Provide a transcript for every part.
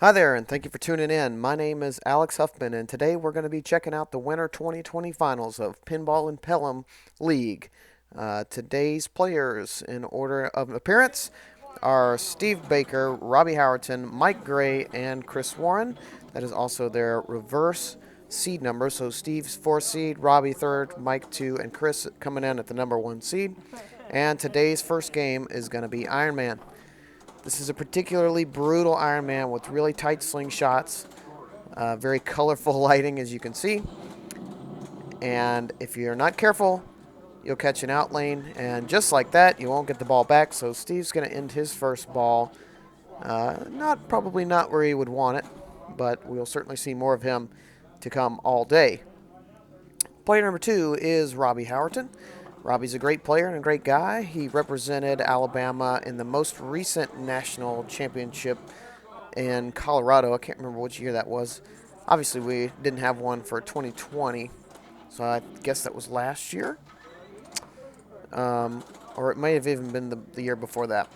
Hi there, and thank you for tuning in. My name is Alex Huffman, and today we're going to be checking out the Winter 2020 finals of Pinball and Pelham League. Today's players, in order of appearance, are Steve Baker, Robbie Howerton, Mike Gray, and Chris Warren. That is also their reverse seed number. So Steve's 4th seed, Robbie 3rd, Mike 2, and Chris coming in at the number 1 seed. And today's first game is going to be Iron Man. This is a particularly brutal Iron Man with really tight slingshots, very colorful lighting, as you can see. And if you're not careful, you'll catch an out lane, and just like that, you won't get the ball back. So Steve's going to end his first ball, probably not where he would want it, but we'll certainly see more of him to come all day. Player number 2 is Robbie Howerton. Robbie's a great player and a great guy. He represented Alabama in the most recent national championship in Colorado. I can't remember which year that was. Obviously, we didn't have one for 2020, so I guess that was last year. Or it may have even been the year before that.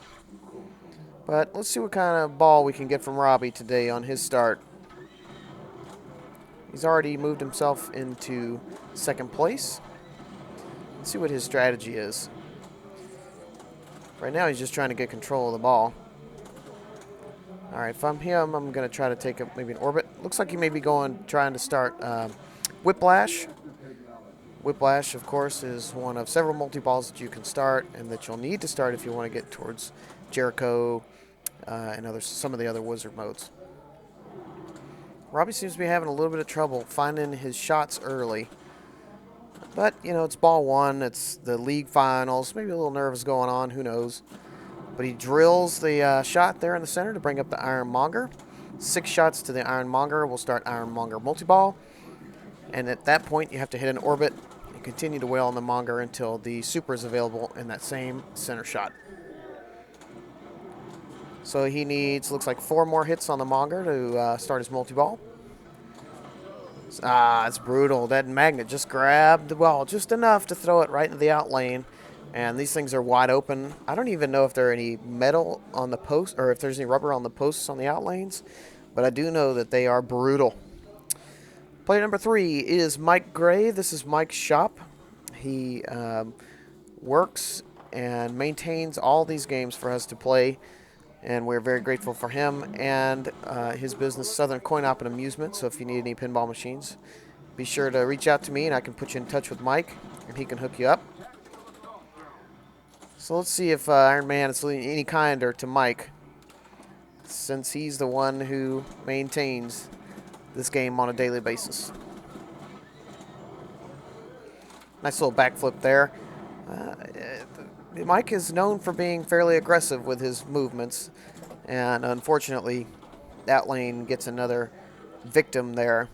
But let's see what kind of ball we can get from Robbie today on his start. He's already moved himself into second place. Let's see what his strategy is. Right now he's just trying to get control of the ball. Alright, if I'm him, I'm going to try to take maybe an orbit. Looks like he may be trying to start Whiplash. Whiplash, of course, is one of several multi-balls that you can start and that you'll need to start if you want to get towards Jericho and some of the other wizard modes. Robbie seems to be having a little bit of trouble finding his shots early. But, it's ball one. It's the league finals. Maybe a little nervous going on. Who knows? But he drills the shot there in the center to bring up the Ironmonger. 6 shots to the Ironmonger will start Ironmonger multi-ball. And at that point, you have to hit an orbit and continue to wail on the Monger until the super is available in that same center shot. So he needs, looks like 4 more hits on the Monger to start his multi-ball. It's brutal. That magnet just grabbed the ball just enough to throw it right into the out lane. And these things are wide open. I don't even know if there are any metal on the post or if there's any rubber on the posts on the out lanes. But I do know that they are brutal. Player number 3 is Mike Gray. This is Mike's shop. He works and maintains all these games for us to play. And we're very grateful for him and his business, Southern Coin Op and Amusement. So if you need any pinball machines, be sure to reach out to me and I can put you in touch with Mike and he can hook you up. So let's see if Iron Man is any kinder to Mike, since he's the one who maintains this game on a daily basis. Nice little backflip there. Mike is known for being fairly aggressive with his movements, and unfortunately, that lane gets another victim there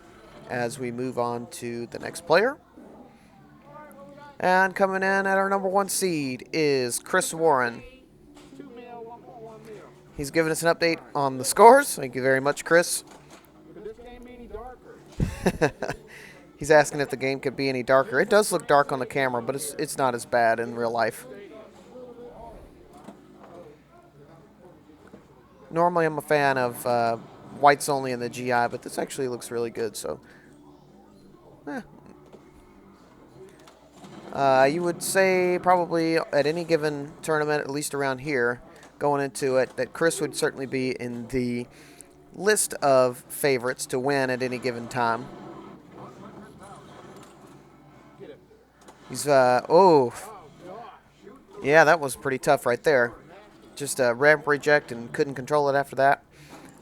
as we move on to the next player. And coming in at our number 1 seed is Chris Warren. He's giving us an update on the scores. Thank you very much, Chris. Could this game be any darker? He's asking if the game could be any darker. It does look dark on the camera, but it's not as bad in real life. Normally I'm a fan of whites only in the GI, but this actually looks really good. So, you would say probably at any given tournament, at least around here, going into it, that Chris would certainly be in the list of favorites to win at any given time. He's, yeah, that was pretty tough right there. Just a ramp reject and couldn't control it after that.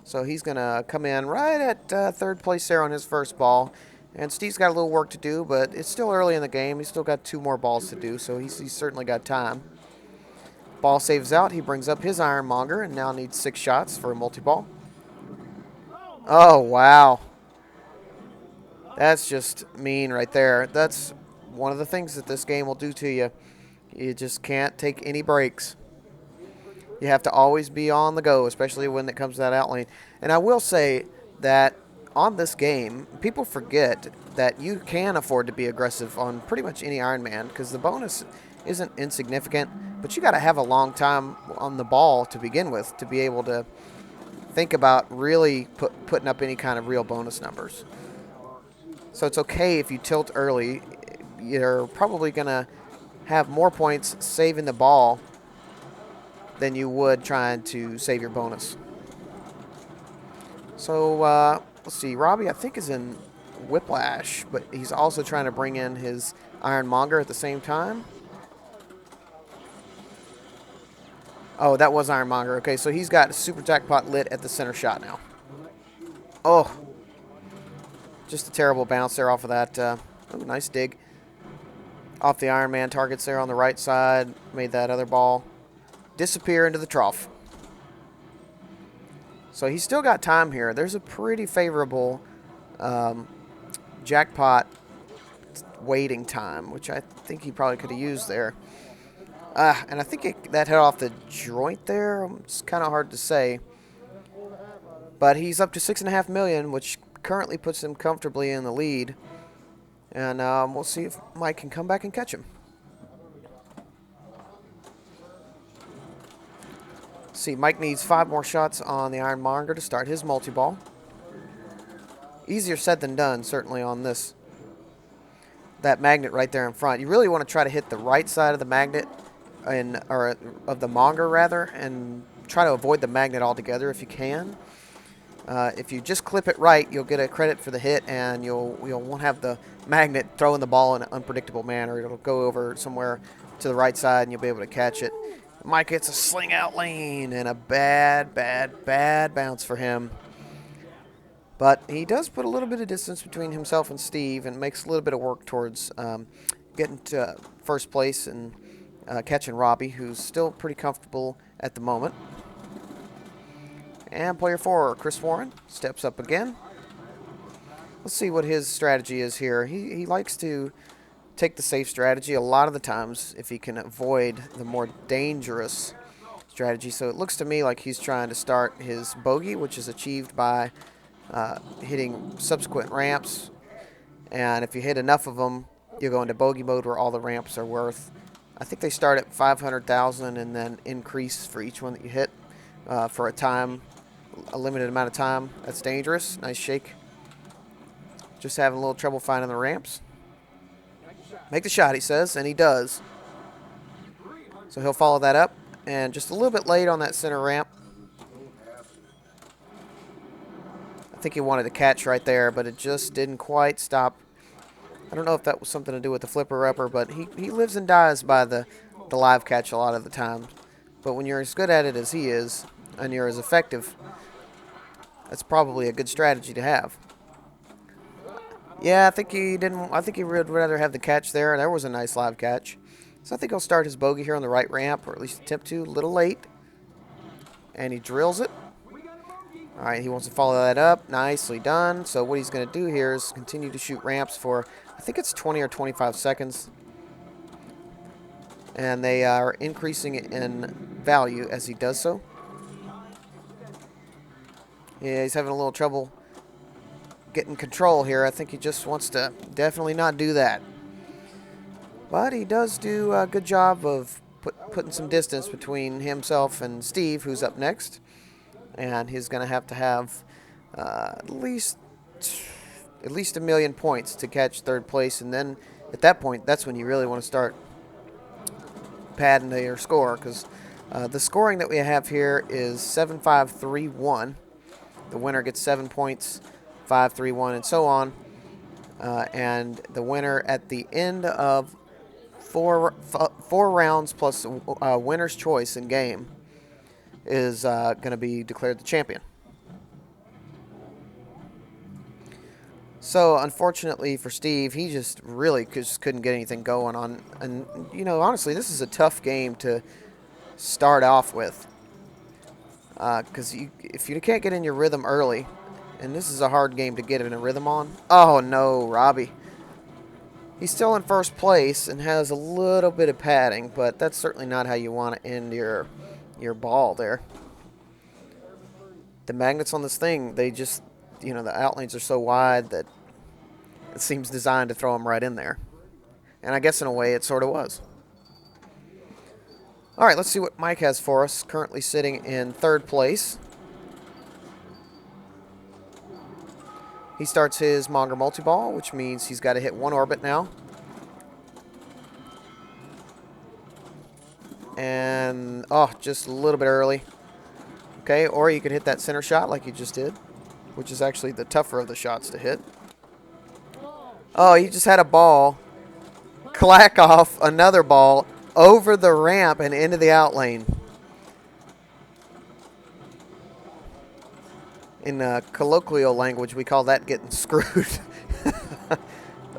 So he's going to come in right at 3rd place there on his first ball. And Steve's got a little work to do, but it's still early in the game. He's still got 2 more balls to do, so he's certainly got time. Ball saves out. He brings up his Ironmonger and now needs 6 shots for a multi-ball. Oh, wow. That's just mean right there. That's one of the things that this game will do to you. You just can't take any breaks. You have to always be on the go, especially when it comes to that out lane. And I will say that on this game, people forget that you can afford to be aggressive on pretty much any Iron Man because the bonus isn't insignificant, but you got to have a long time on the ball to begin with to be able to think about really putting up any kind of real bonus numbers. So it's okay if you tilt early. You're probably going to have more points saving the ball than you would trying to save your bonus. So let's see. Robbie, I think, is in Whiplash, but he's also trying to bring in his Ironmonger at the same time. Oh, that was Ironmonger. Okay, so he's got Super Jackpot lit at the center shot now. Oh, just a terrible bounce there off of that. Oh, nice dig. Off the Iron Man targets there on the right side. Made that other ball disappear into the trough. So he's still got time here. There's a pretty favorable jackpot waiting time, which I think he probably could have used there. And I think that hit off the joint there. It's kind of hard to say. But he's up to $6.5 million, which currently puts him comfortably in the lead. And we'll see if Mike can come back and catch him. See, Mike needs 5 more shots on the Ironmonger to start his multi-ball. Easier said than done, certainly, on that magnet right there in front. You really want to try to hit the right side of the magnet, or of the monger rather, and try to avoid the magnet altogether if you can. If you just clip it right, you'll get a credit for the hit, and you won't have the magnet throwing the ball in an unpredictable manner. It'll go over somewhere to the right side, and you'll be able to catch it. Mike hits a sling out lane, and a bad bounce for him. But he does put a little bit of distance between himself and Steve, and makes a little bit of work towards getting to first place and catching Robbie, who's still pretty comfortable at the moment. And player 4, Chris Warren, steps up again. Let's see what his strategy is here. He likes to take the safe strategy a lot of the times if he can avoid the more dangerous strategy. So it looks to me like he's trying to start his bogey, which is achieved by hitting subsequent ramps. And if you hit enough of them, you'll go into bogey mode where all the ramps are worth. I think they start at 500,000 and then increase for each one that you hit for a limited amount of time. That's dangerous. Nice shake. Just having a little trouble finding the ramps. Make the shot, he says, and he does. So he'll follow that up, and just a little bit late on that center ramp. I think he wanted to catch right there, but it just didn't quite stop. I don't know if that was something to do with the flipper-upper, but he lives and dies by the live catch a lot of the time. But when you're as good at it as he is, and you're as effective, that's probably a good strategy to have. Yeah, I think he didn't. I think he would rather have the catch there. There was a nice live catch. So I think he'll start his bogey here on the right ramp, or at least attempt to. A little late. And he drills it. All right, he wants to follow that up. Nicely done. So what he's going to do here is continue to shoot ramps for, I think it's 20 or 25 seconds. And they are increasing in value as he does so. Yeah, he's having a little trouble getting control here. I think he just wants to definitely not do that. But he does do a good job of putting some distance between himself and Steve, who's up next. And he's going to have at least 1 million points to catch third place. And then at that point, that's when you really want to start padding your score, because the scoring that we have here is 7-5-3-1. The winner gets 7 points, 5-3-1, and so on. And the winner at the end of four rounds plus winner's choice in game is going to be declared the champion. So unfortunately for Steve, he just really just couldn't get anything going on. And, you know, honestly, this is a tough game to start off with. Because if you can't get in your rhythm early, and this is a hard game to get in a rhythm on. Oh, no, Robbie. He's still in first place and has a little bit of padding, but that's certainly not how you want to end your ball there. The magnets on this thing, they just, you know, the outlanes are so wide that it seems designed to throw them right in there. And I guess in a way it sort of was. All right, let's see what Mike has for us. Currently sitting in third place. He starts his Monger multi-ball, which means he's got to hit one orbit now. And, oh, just a little bit early. Okay, or you could hit that center shot like you just did, which is actually the tougher of the shots to hit. Oh, he just had a ball clack off another ball over the ramp and into the out lane. In colloquial language, we call that getting screwed.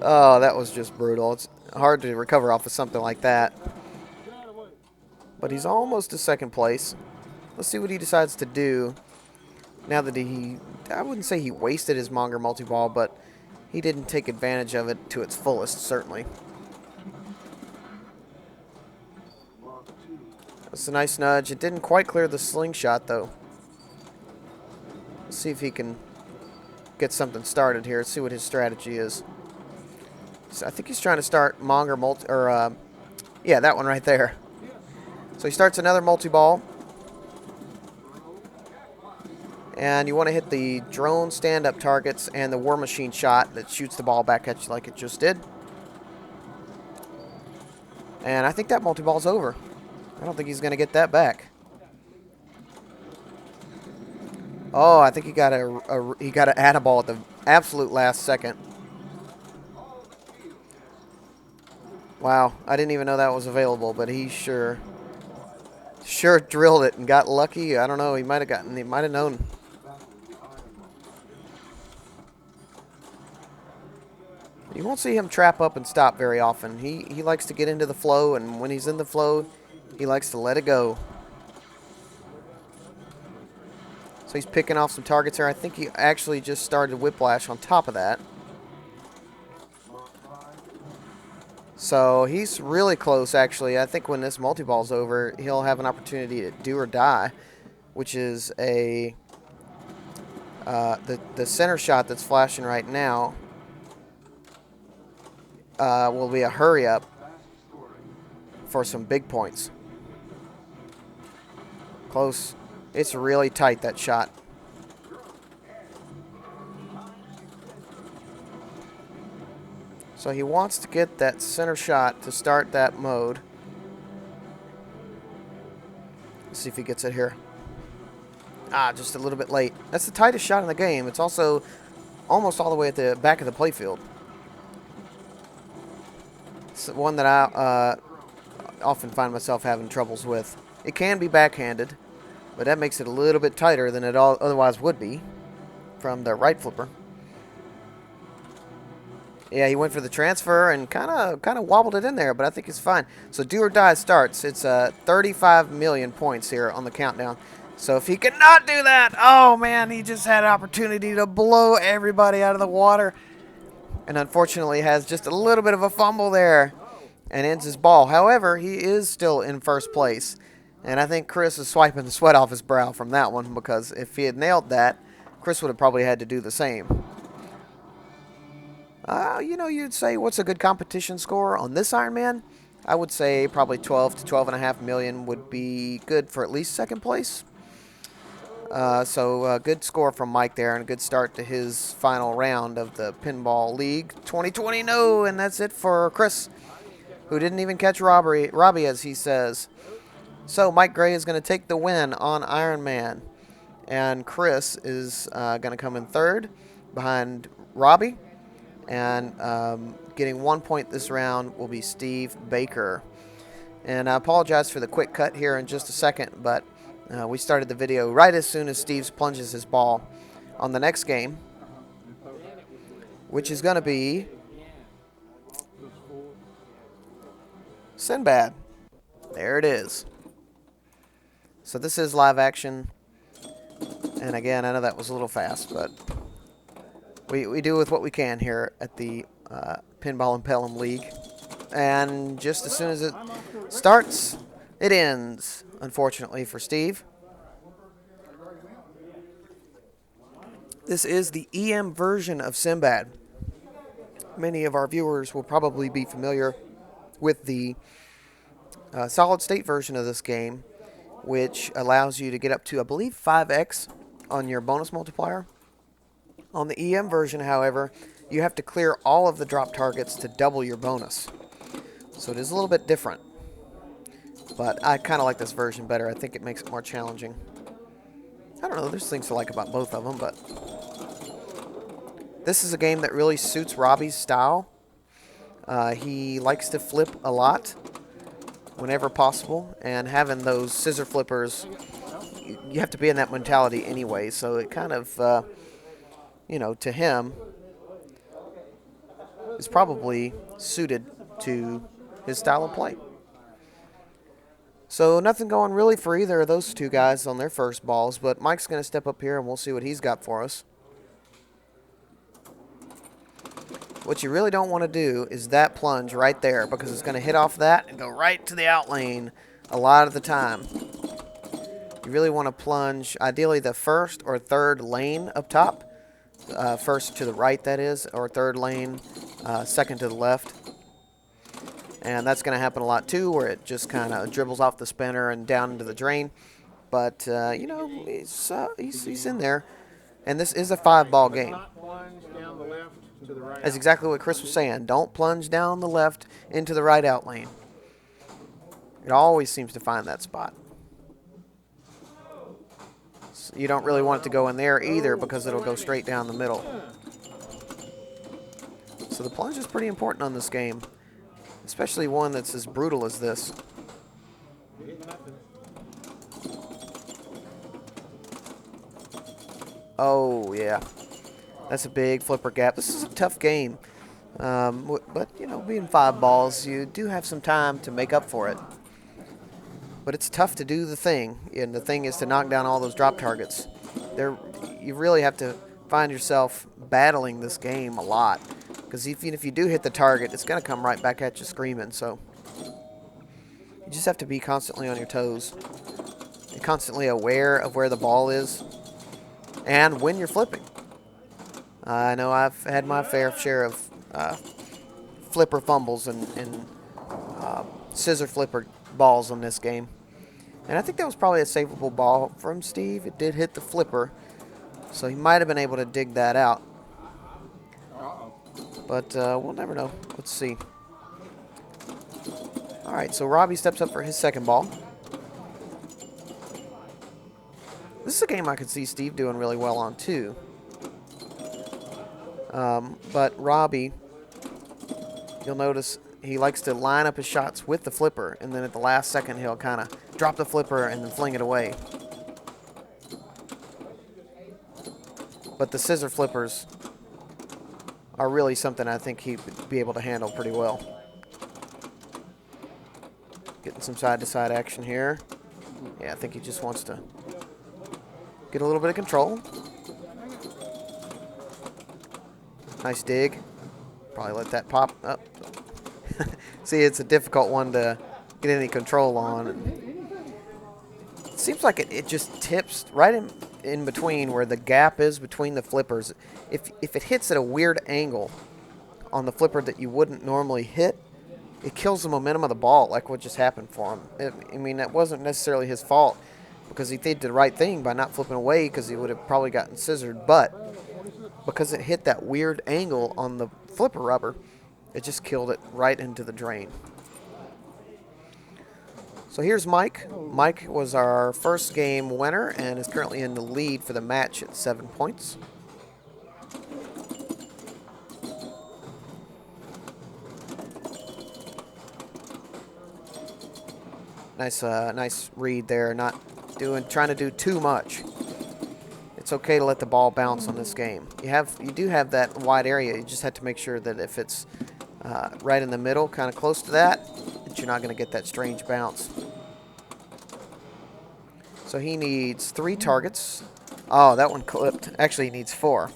Oh, that was just brutal. It's hard to recover off of something like that. But he's almost to second place. Let's see what he decides to do now that I wouldn't say he wasted his Monger multi-ball, but he didn't take advantage of it to its fullest, certainly. That's a nice nudge. It didn't quite clear the slingshot, though. Let's see if he can get something started here. Let's see what his strategy is. So I think he's trying to start Monger yeah, that one right there. So he starts another multi-ball. And you want to hit the drone stand-up targets and the War Machine shot that shoots the ball back at you like it just did. And I think that multi-ball's over. I don't think he's going to get that back. Oh, I think he got to add a ball at the absolute last second. Wow, I didn't even know that was available, but he sure drilled it and got lucky. I don't know, he might have known. You won't see him trap up and stop very often. He likes to get into the flow, and when he's in the flow, he likes to let it go. So he's picking off some targets here. I think he actually just started Whiplash on top of that. So he's really close, actually. I think when this multi-ball's over, he'll have an opportunity to do or die, which is the center shot that's flashing right now will be a hurry-up for some big points. Close. It's really tight, that shot. So he wants to get that center shot to start that mode. Let's see if he gets it here. Ah, just a little bit late. That's the tightest shot in the game. It's also almost all the way at the back of the playfield. It's one that I often find myself having troubles with. It can be backhanded, but that makes it a little bit tighter than it otherwise would be from the right flipper. Yeah, he went for the transfer and kind of wobbled it in there, but I think it's fine. So do or die starts. It's 35 million points here on the countdown. So if he cannot do that, oh man, he just had an opportunity to blow everybody out of the water. And unfortunately has just a little bit of a fumble there and ends his ball. However, he is still in first place. And I think Chris is swiping the sweat off his brow from that one, because if he had nailed that, Chris would have probably had to do the same. You know, you'd say, what's a good competition score on this Ironman? I would say probably 12 to 12.5 million would be good for at least second place. So a good score from Mike there, and a good start to his final round of the Pinball League 2020. No, and that's it for Chris, who didn't even catch Robbie, as he says. So Mike Gray is going to take the win on Ironman, and Chris is going to come in third behind Robbie. And getting 1 point this round will be Steve Baker. And I apologize for the quick cut here in just a second, but we started the video right as soon as Steve plunges his ball on the next game, which is going to be Sinbad. There it is. So this is live action. And again, I know that was a little fast, but we do with what we can here at the Pinball and Pelham League. And just as soon as it starts, it ends, unfortunately for Steve. This is the EM version of Sinbad. Many of our viewers will probably be familiar with the solid state version of this game, which allows you to get up to, I believe, 5x on your bonus multiplier. On the EM version, however, you have to clear all of the drop targets to double your bonus. So it is a little bit different. But I kind of like this version better. I think it makes it more challenging. I don't know, there's things to like about both of them, but this is a game that really suits Robbie's style. He likes to flip a lot whenever possible, and having those scissor flippers, you have to be in that mentality anyway, so it kind of, to him, is probably suited to his style of play. So nothing going really for either of those two guys on their first balls, but Mike's going to step up here and we'll see what he's got for us. What you really don't want to do is that plunge right there, because it's going to hit off that and go right to the out lane a lot of the time. You really want to plunge, ideally, the first or third lane up top. First to the right, that is, or third lane, second to the left. And that's going to happen a lot, too, where it just kind of dribbles off the spinner and down into the drain. But, he's in there. And this is a 5-ball game. That's exactly what Chris was saying. Don't plunge down the left into the right out lane. It always seems to find that spot. So you don't really want it to go in there either, because it'll go straight down the middle. So the plunge is pretty important on this game, especially one that's as brutal as this. Oh, yeah. That's a big flipper gap. This is a tough game. But, being 5 balls, you do have some time to make up for it. But it's tough to do the thing, and the thing is to knock down all those drop targets. You really have to find yourself battling this game a lot, because even if you do hit the target, it's going to come right back at you screaming. So you just have to be constantly on your toes, and constantly aware of where the ball is, and when you're flipping. I know I've had my fair share of flipper fumbles and scissor flipper balls on this game. And I think that was probably a savable ball from Steve. It did hit the flipper, so he might have been able to dig that out. But we'll never know. Let's see. All right, so Robbie steps up for his second ball. This is a game I could see Steve doing really well on, too. But Robbie, you'll notice he likes to line up his shots with the flipper, and then at the last second he'll kind of drop the flipper and then fling it away. But the scissor flippers are really something I think he'd be able to handle pretty well. Getting some side-to-side action here. Yeah, I think he just wants to get a little bit of control. Nice dig. Probably let that pop up. See, it's a difficult one to get any control on. It seems like it just tips right in between where the gap is between the flippers. If it hits at a weird angle on the flipper that you wouldn't normally hit, it kills the momentum of the ball, like what just happened for him. That wasn't necessarily his fault, because he did the right thing by not flipping away, because he would have probably gotten scissored, but because it hit that weird angle on the flipper rubber, it just killed it right into the drain. So here's Mike. Mike was our first game winner and is currently in the lead for the match at 7 points. Nice read there. Not trying to do too much. It's okay to let the ball bounce on this game. You do have that wide area. You just have to make sure that if it's right in the middle, kind of close to that you're not going to get that strange bounce. So he needs 3 targets. Oh, that one clipped. Actually, he needs 4.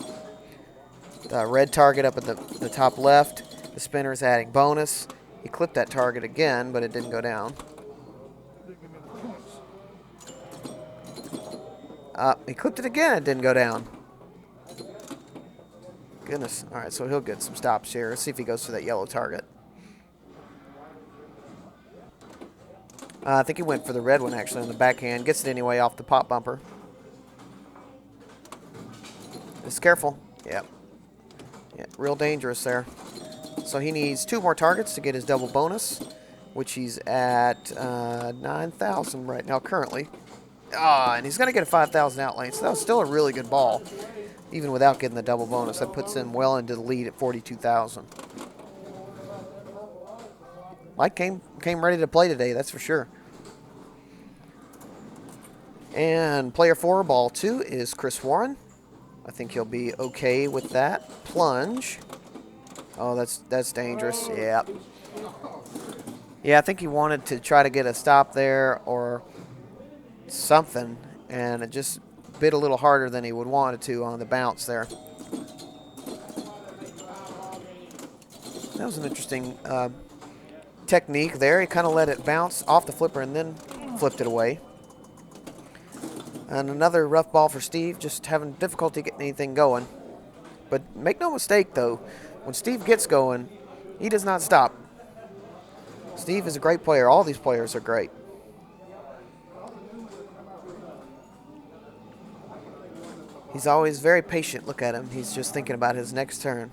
The red target up at the top left. The spinner's adding bonus. He clipped that target again, but it didn't go down. He clipped it again. It didn't go down. Goodness. All right, so he'll get some stops here. Let's see if he goes for that yellow target. I think he went for the red one, actually, on the backhand. Gets it anyway off the pop bumper. Just careful. Yep. Yeah, real dangerous there. So he needs 2 more targets to get his double bonus, which he's at 9,000 right now currently. Ah, and he's going to get a 5,000 outlane, so that was still a really good ball, even without getting the double bonus. That puts him well into the lead at 42,000. Mike came ready to play today, that's for sure. And player 4, ball 2, is Chris Warren. I think he'll be okay with that. Plunge. Oh, that's dangerous. Yeah. Yeah, I think he wanted to try to get a stop there or something, and it just bit a little harder than he would want it to on the bounce there. That was an interesting technique there. He kind of let it bounce off the flipper and then flipped it away. And another rough ball for Steve, just having difficulty getting anything going. But make no mistake, though, when Steve gets going, he does not stop. Steve is a great player. All these players are great. He's always very patient. Look at him. He's just thinking about his next turn.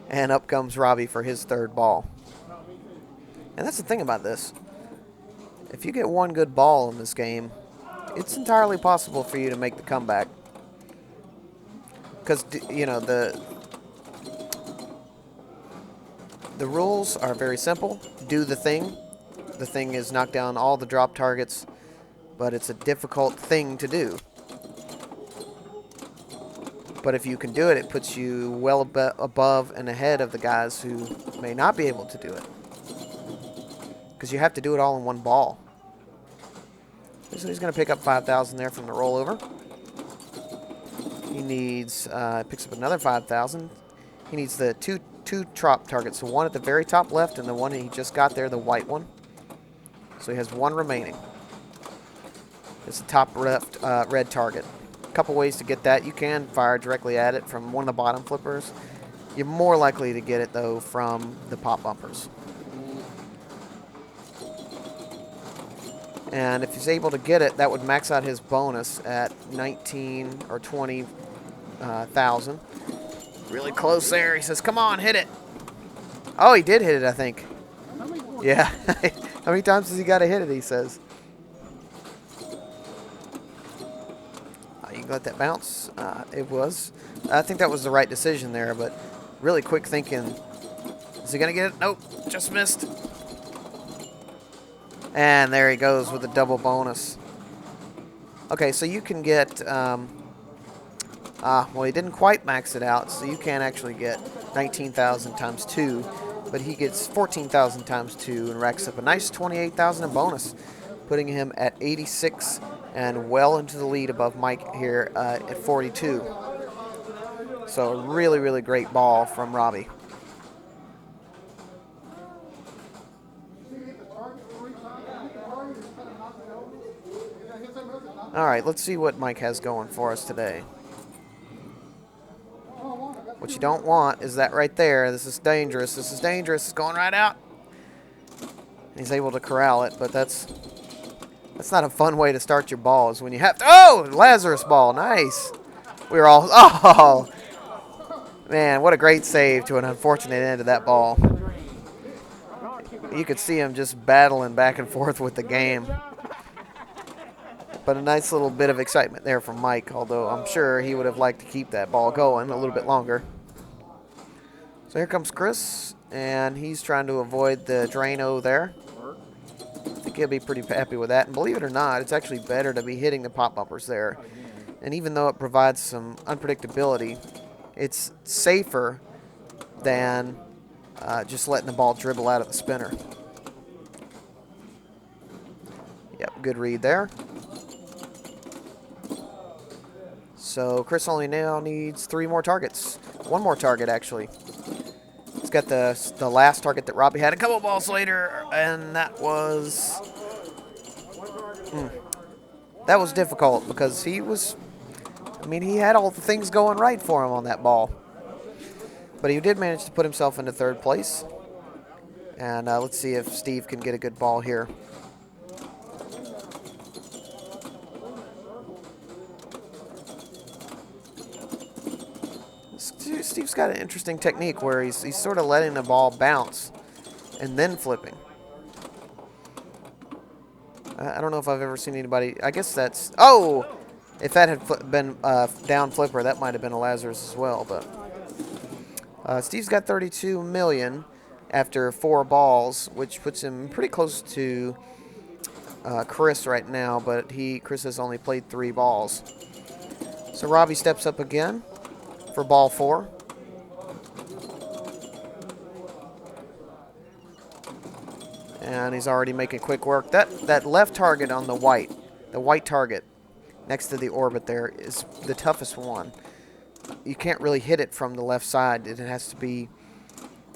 And up comes Robbie for his 3rd ball. And that's the thing about this. If you get one good ball in this game, it's entirely possible for you to make the comeback. Because, you know, the rules are very simple. Do the thing. The thing is knock down all the drop targets, but it's a difficult thing to do. But if you can do it, it puts you well above and ahead of the guys who may not be able to do it. Because you have to do it all in one ball. So he's going to pick up 5,000 there from the rollover. He needs, picks up another 5,000. He needs the two drop targets. The one at the very top left and the one he just got there, the white one. So he has 1 remaining. It's the top left red target. A couple ways to get that. You can fire directly at it from one of the bottom flippers. You're more likely to get it, though, from the pop bumpers. And if he's able to get it, that would max out his bonus at 19 or 20,000. Really close there. He says, come on, hit it. Oh, he did hit it, I think. Yeah. How many times has he got to hit it, he says. You can let that bounce. It was. I think that was the right decision there, but really quick thinking. Is he going to get it? Nope. Just missed. And there he goes with a double bonus. Okay, so you can get, well, he didn't quite max it out, so you can actually get 19,000 times 2, but he gets 14,000 times 2 and racks up a nice 28,000 in bonus, putting him at 86 and well into the lead above Mike here at 42. So a really, really great ball from Robbie. All right, let's see what Mike has going for us today. What you don't want is that right there. This is dangerous. This is dangerous. It's going right out. He's able to corral it, but that's not a fun way to start your balls when you have to. Oh, Lazarus ball. Nice. We were all, oh, man, what a great save to an unfortunate end of that ball. You could see him just battling back and forth with the game. But a nice little bit of excitement there from Mike, although I'm sure he would have liked to keep that ball going a little bit longer. So here comes Chris, and he's trying to avoid the Drano there. I think he'll be pretty happy with that. And believe it or not, it's actually better to be hitting the pop bumpers there. And even though it provides some unpredictability, it's safer than just letting the ball dribble out of the spinner. Yep, good read there. So Chris only now needs 3 more targets. 1 more target, actually. He's got the last target that Robbie had a couple balls later, and that was difficult because he had all the things going right for him on that ball. But he did manage to put himself into 3rd place. And let's see if Steve can get a good ball here. Steve's got an interesting technique where he's sort of letting the ball bounce and then flipping. I don't know if I've ever seen anybody. I guess that's... Oh! If that had been down flipper, that might have been a Lazarus as well. But Steve's got 32 million after 4 balls, which puts him pretty close to Chris right now. But Chris has only played 3 balls. So Robbie steps up again for ball 4. And he's already making quick work. That left target on the white target next to the orbit there is the toughest one. You can't really hit it from the left side. It has to be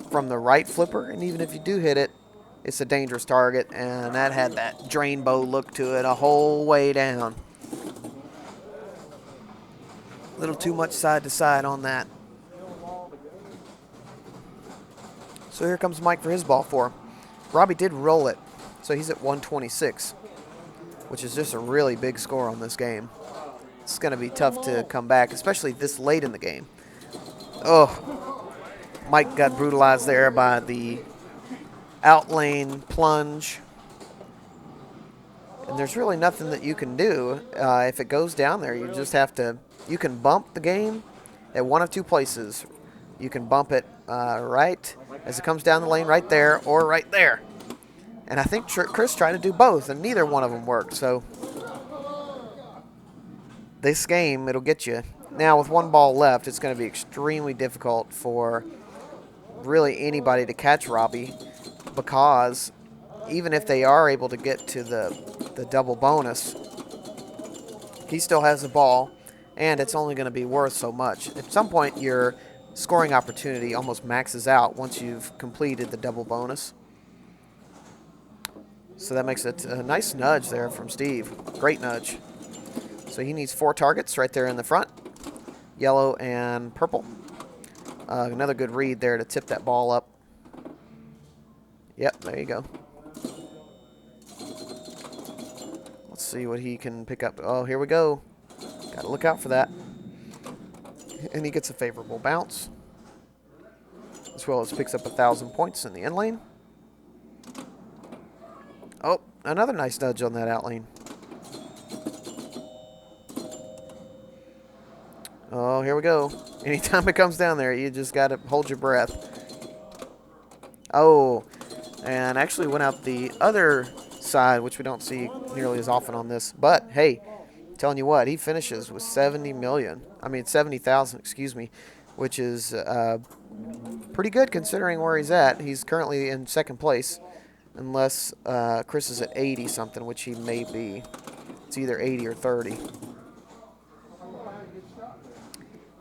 from the right flipper. And even if you do hit it, it's a dangerous target. And that had that drain bow look to it a whole way down. A little too much side to side on that. So here comes Mike for his ball 4. Robbie did roll it, so he's at 126, which is just a really big score on this game. It's going to be tough to come back, especially this late in the game. Oh, Mike got brutalized there by the outlane plunge. And there's really nothing that you can do. If it goes down there, you just have to... You can bump the game at one of 2 places. You can bump it right as it comes down the lane right there or right there. And I think Chris tried to do both, and neither one of them worked. So this game, it'll get you. Now, with 1 ball left, it's going to be extremely difficult for really anybody to catch Robbie, because even if they are able to get to the double bonus, he still has the ball, and it's only going to be worth so much. At some point, your scoring opportunity almost maxes out once you've completed the double bonus. So that makes it a nice nudge there from Steve. Great nudge. So he needs 4 targets right there in the front. Yellow and purple. Another good read there to tip that ball up. Yep, there you go. Let's see what he can pick up. Oh, here we go. Got to look out for that. And he gets a favorable bounce, as well as picks up 1,000 points in the in lane. Oh, another nice nudge on that out lane. Oh, here we go. Anytime it comes down there, you just got to hold your breath. Oh, and actually went out the other side, which we don't see nearly as often on this. But, hey, telling you what, he finishes with 70,000, excuse me, which is pretty good considering where he's at. He's currently in 2nd place, unless Chris is at 80 something, which he may be. It's either 80 or 30.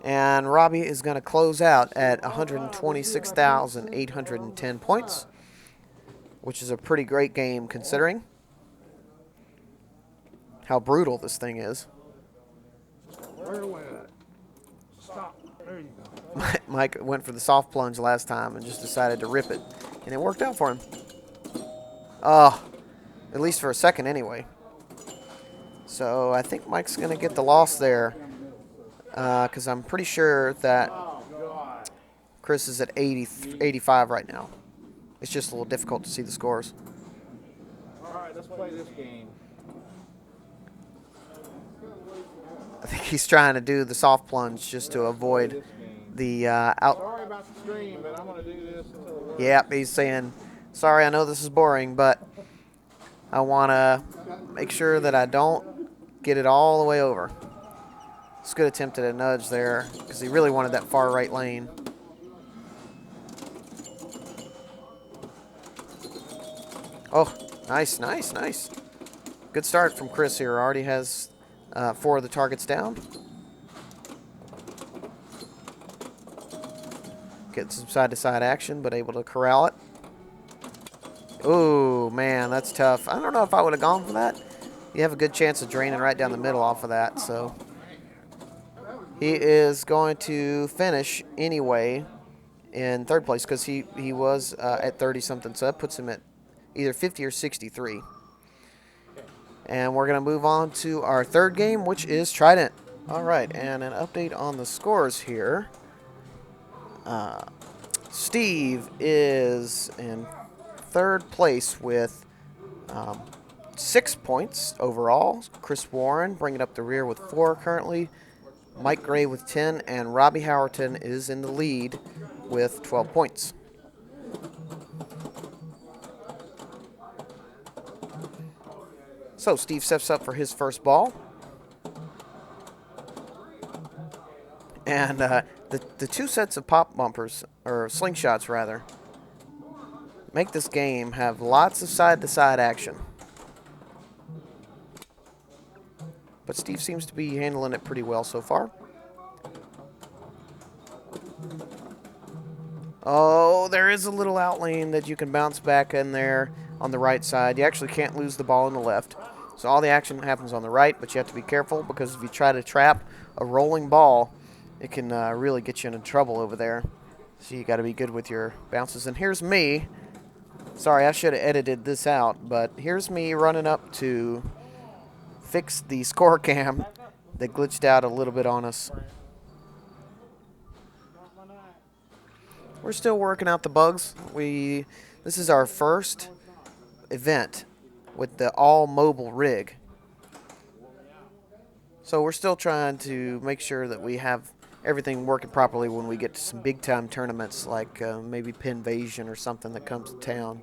And Robbie is going to close out at 126,810 points, which is a pretty great game considering how brutal this thing is. Stop. There you go. Mike went for the soft plunge last time and just decided to rip it, and it worked out for him. Oh, at least for a second anyway. So I think Mike's going to get the loss there, because I'm pretty sure that Chris is at 85 right now. It's just a little difficult to see the scores. All right, let's play this game. I think he's trying to do the soft plunge just to avoid the out. Sorry about the stream, but I'm going to do this until... Yep, he's saying, sorry, I know this is boring, but I want to make sure that I don't get it all the way over. It's a good attempt at a nudge there, because he really wanted that far right lane. Oh, nice, nice, nice. Good start from Chris here. Already has 4 of the targets down. Get some side-to-side action, but able to corral it. Oh, man, that's tough. I don't know if I would have gone for that. You have a good chance of draining right down the middle off of that. So he is going to finish anyway in 3rd place, because he was at 30-something. So that puts him at either 50 or 63. And we're going to move on to our 3rd game, which is Trident. All right, and an update on the scores here. Steve is in third place with 6 points overall. Chris Warren bringing up the rear with 4 currently. Mike Gray with 10, and Robbie Howerton is in the lead with 12 points. So Steve steps up for his first ball. And the 2 sets of pop bumpers, or slingshots rather, make this game have lots of side-to-side action. But Steve seems to be handling it pretty well so far. Oh, there is a little out lane that you can bounce back in there on the right side. You actually can't lose the ball on the left. So all the action happens on the right, but you have to be careful because if you try to trap a rolling ball, it can really get you into trouble over there. So you got to be good with your bounces. And here's me. Sorry, I should have edited this out, but here's me running up to fix the score cam that glitched out a little bit on us. We're still working out the bugs. This is our first event with the all-mobile rig. So we're still trying to make sure that we have everything working properly when we get to some big-time tournaments like maybe Pinvasion or something that comes to town.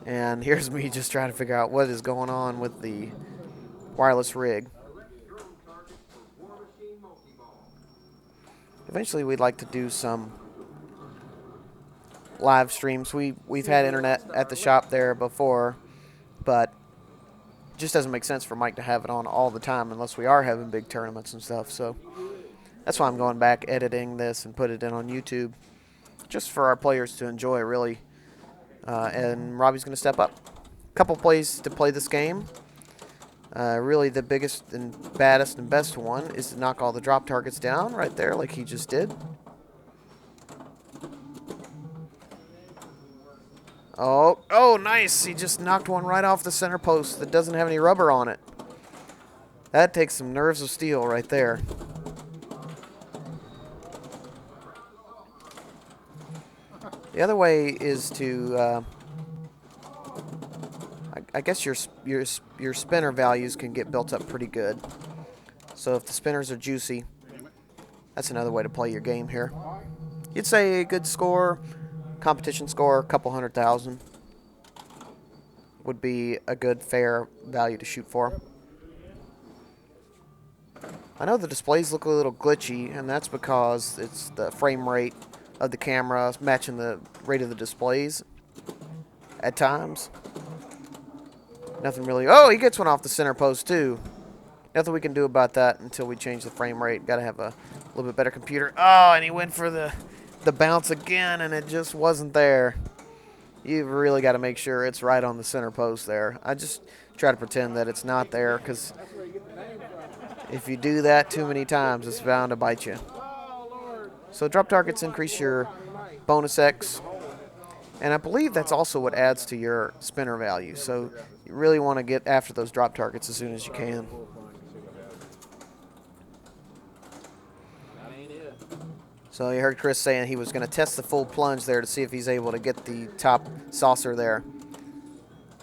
And here's me just trying to figure out what is going on with the wireless rig. Eventually we'd like to do some live streams. We've had internet at the shop there before, but it just doesn't make sense for Mike to have it on all the time unless we are having big tournaments and stuff. So that's why I'm going back editing this and put it in on YouTube just for our players to enjoy, really. And Robbie's going to step up. Couple plays to play this game. Really the biggest and baddest and best one is to knock all the drop targets down right there like he just did. Oh, nice. He just knocked one right off the center post that doesn't have any rubber on it. That takes some nerves of steel right there. The other way is to, I guess your spinner values can get built up pretty good. So if the spinners are juicy, that's another way to play your game here. You'd say a good score, competition score, a couple 100,000 would be a good fair value to shoot for. I know the displays look a little glitchy, and that's because it's the frame rate of the camera matching the rate of the displays at times. Nothing really. Oh, he gets one off the center post too. Nothing we can do about that until we change the frame rate. Got to have a little bit better computer. Oh, and he went for the bounce again, and it just wasn't there. You've really got to make sure it's right on the center post there. I just try to pretend that it's not there, because if you do that too many times, it's bound to bite you. So drop targets increase your bonus X, and I believe that's also what adds to your spinner value. So you really want to get after those drop targets as soon as you can. So you heard Chris saying he was going to test the full plunge there to see if he's able to get the top saucer there.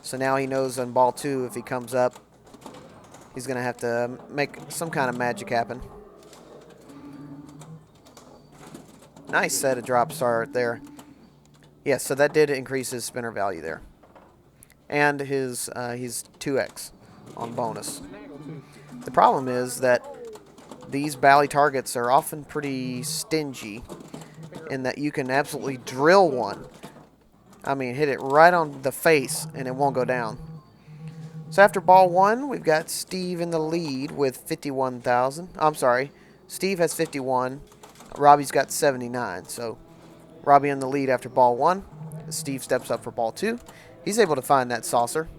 So now he knows on ball 2, if he comes up, he's going to have to make some kind of magic happen. Nice set of drop start there. Yes, so that did increase his spinner value there. And his 2x on bonus. The problem is that these bally targets are often pretty stingy in that you can absolutely drill one. I mean, hit it right on the face and it won't go down. So after ball 1, we've got Steve in the lead with 51,000. I'm sorry, Steve has 51. Robbie's got 79. So Robbie in the lead after ball 1. Steve steps up for ball 2. He's able to find that saucer.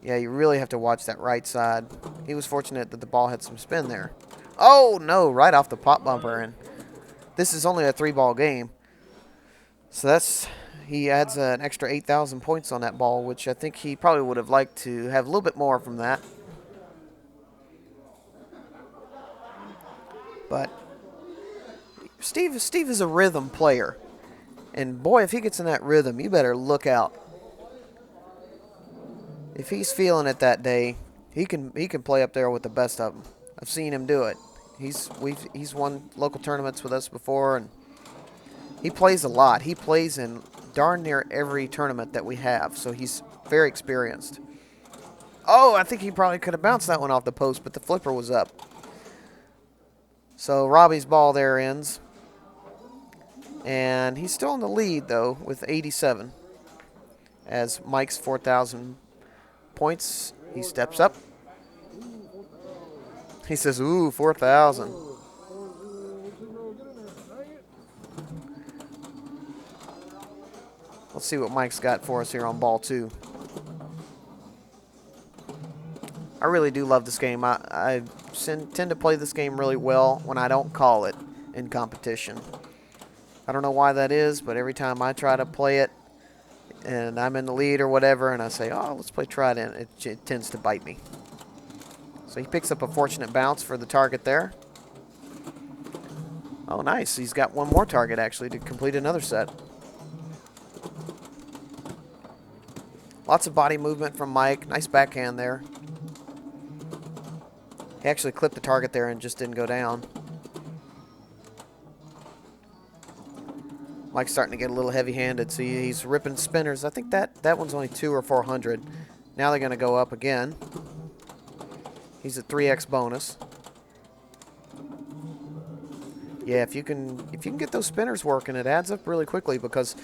Yeah, you really have to watch that right side. He was fortunate that the ball had some spin there. Oh, no, right off the pop bumper. And this is only a 3-ball game. So he adds an extra 8,000 points on that ball, which I think he probably would have liked to have a little bit more from that. But Steve is a rhythm player. And boy, if he gets in that rhythm, you better look out. If he's feeling it that day, he can play up there with the best of them. I've seen him do it. He's won local tournaments with us before, and he plays a lot. He plays in darn near every tournament that we have, so he's very experienced. Oh, I think he probably could have bounced that one off the post, but the flipper was up. So Robbie's ball there ends. And he's still in the lead, though, with 87. As Mike's 4,000 points, he steps up. He says, ooh, 4,000. Let's see what Mike's got for us here on ball 2. I really do love this game. I tend to play this game really well when I don't call it in competition. I don't know why that is, but every time I try to play it and I'm in the lead or whatever and I say, oh, let's play Trident, it tends to bite me. So he picks up a fortunate bounce for the target there. Oh, nice. He's got one more target, actually, to complete another set. Lots of body movement from Mike. Nice backhand there. He actually clipped the target there and just didn't go down. Mike's starting to get a little heavy-handed, so he's ripping spinners. I think that one's only 200 or 400. Now they're going to go up again. He's at 3x bonus. Yeah, if you can get those spinners working, it adds up really quickly because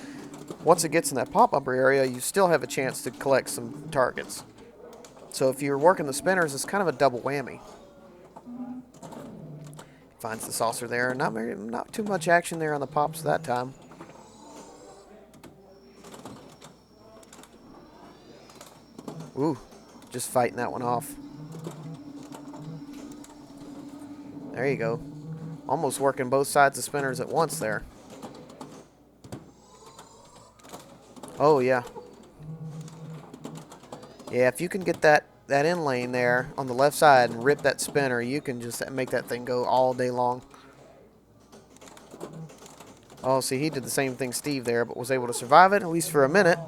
once it gets in that pop-upper area, you still have a chance to collect some targets. So if you're working the spinners, it's kind of a double whammy. Finds the saucer there. Not too much action there on the pops that time. Ooh, just fighting that one off. There you go. Almost working both sides of spinners at once there. Oh, yeah. Yeah, if you can get that in lane there on the left side and rip that spinner, you can just make that thing go all day long. Oh, see, he did the same thing Steve there, but was able to survive it, at least for a minute.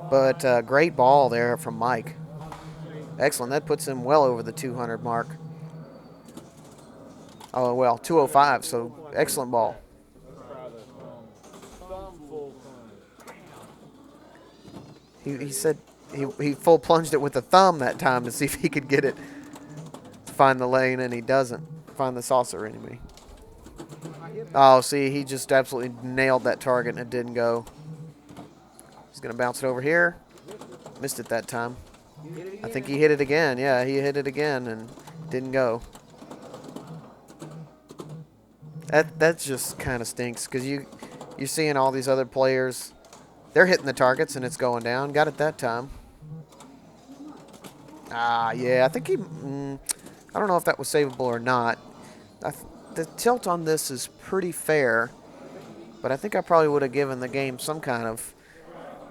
But great ball there from Mike. Excellent. That puts him well over the 200 mark. Oh, well, 205, so excellent ball. He said he full plunged it with the thumb that time to see if he could get it to find the lane, and he doesn't find the saucer enemy. Oh, see, he just absolutely nailed that target, and it didn't go. He's going to bounce it over here. Missed it that time. I think he hit it again. Yeah, he hit it again and didn't go. That just kind of stinks because you're seeing all these other players. They're hitting the targets and it's going down. Got it that time. Ah, yeah. I think he... I don't know if that was savable or not. The tilt on this is pretty fair. But I think I probably would have given the game some kind of...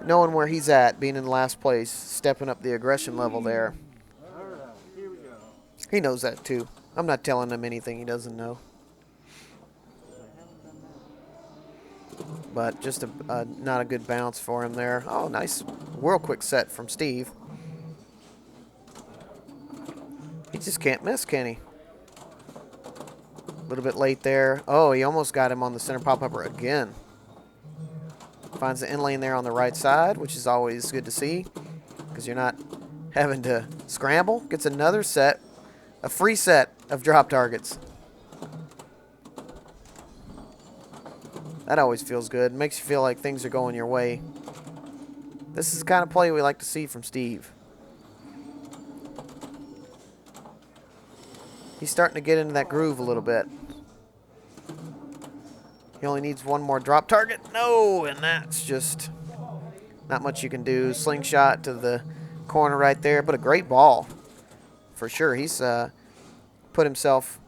Knowing where he's at, being in last place, stepping up the aggression level there. He knows that too. I'm not telling him anything he doesn't know. But just not a good bounce for him there. Oh, nice real quick set from Steve. He just can't miss, can he? A little bit late there. Oh, he almost got him on the center pop-upper again. Finds the in lane there on the right side, which is always good to see because you're not having to scramble. Gets another set, a free set of drop targets. That always feels good. Makes you feel like things are going your way. This is the kind of play we like to see from Steve. He's starting to get into that groove a little bit. He only needs one more drop target. No, and that's just not much you can do. Slingshot to the corner right there, but a great ball for sure. He's put himself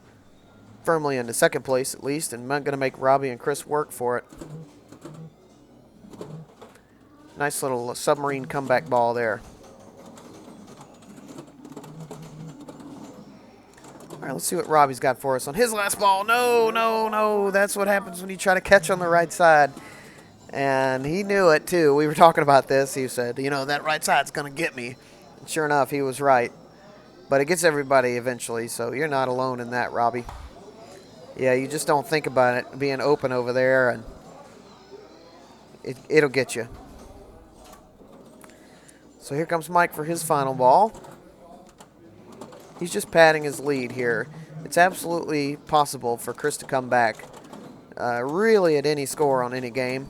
firmly into second place at least, and I'm going to make Robbie and Chris work for it. Nice little submarine comeback ball there. All right, Let's see what Robbie's got for us on his last ball. No, no, no. That's what happens when you try to catch on the right side. And he knew it, too. We were talking about this. He said, you know, that right side's going to get me. And sure enough, he was right. But it gets everybody eventually, so you're not alone in that, Robbie. Yeah, you just don't think about it being open over there, and it'll get you. So here comes Mike for his final ball. He's just padding his lead here. It's absolutely possible for Chris to come back really at any score on any game.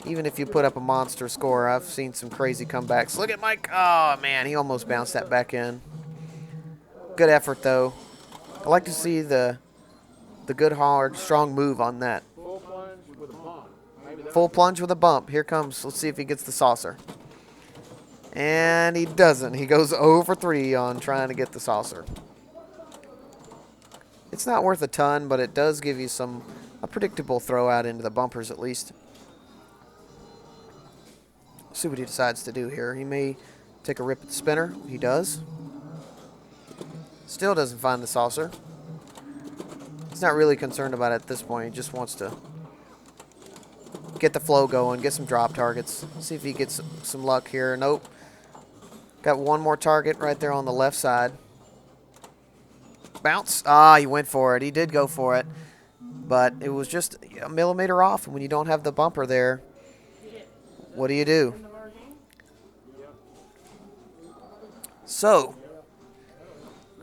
Even if you put up a monster score, I've seen some crazy comebacks. Look at Mike. Oh, man, he almost bounced that back in. Good effort, though. I like to see the good, hard, strong move on that. Full plunge with a bump. Full plunge with a bump. Here comes. Let's see if he gets the saucer. And he doesn't. He goes 0 for 3 on trying to get the saucer. It's not worth a ton, but it does give you a predictable throw out into the bumpers at least. See what he decides to do here. He may take a rip at the spinner. He does. Still doesn't find the saucer. He's not really concerned about it at this point. He just wants to get the flow going, get some drop targets. See if he gets some luck here. Nope. Got one more target right there on the left side. Bounce. Ah, he went for it. He did go for it. But it was just a millimeter off. And when you don't have the bumper there, what do? So,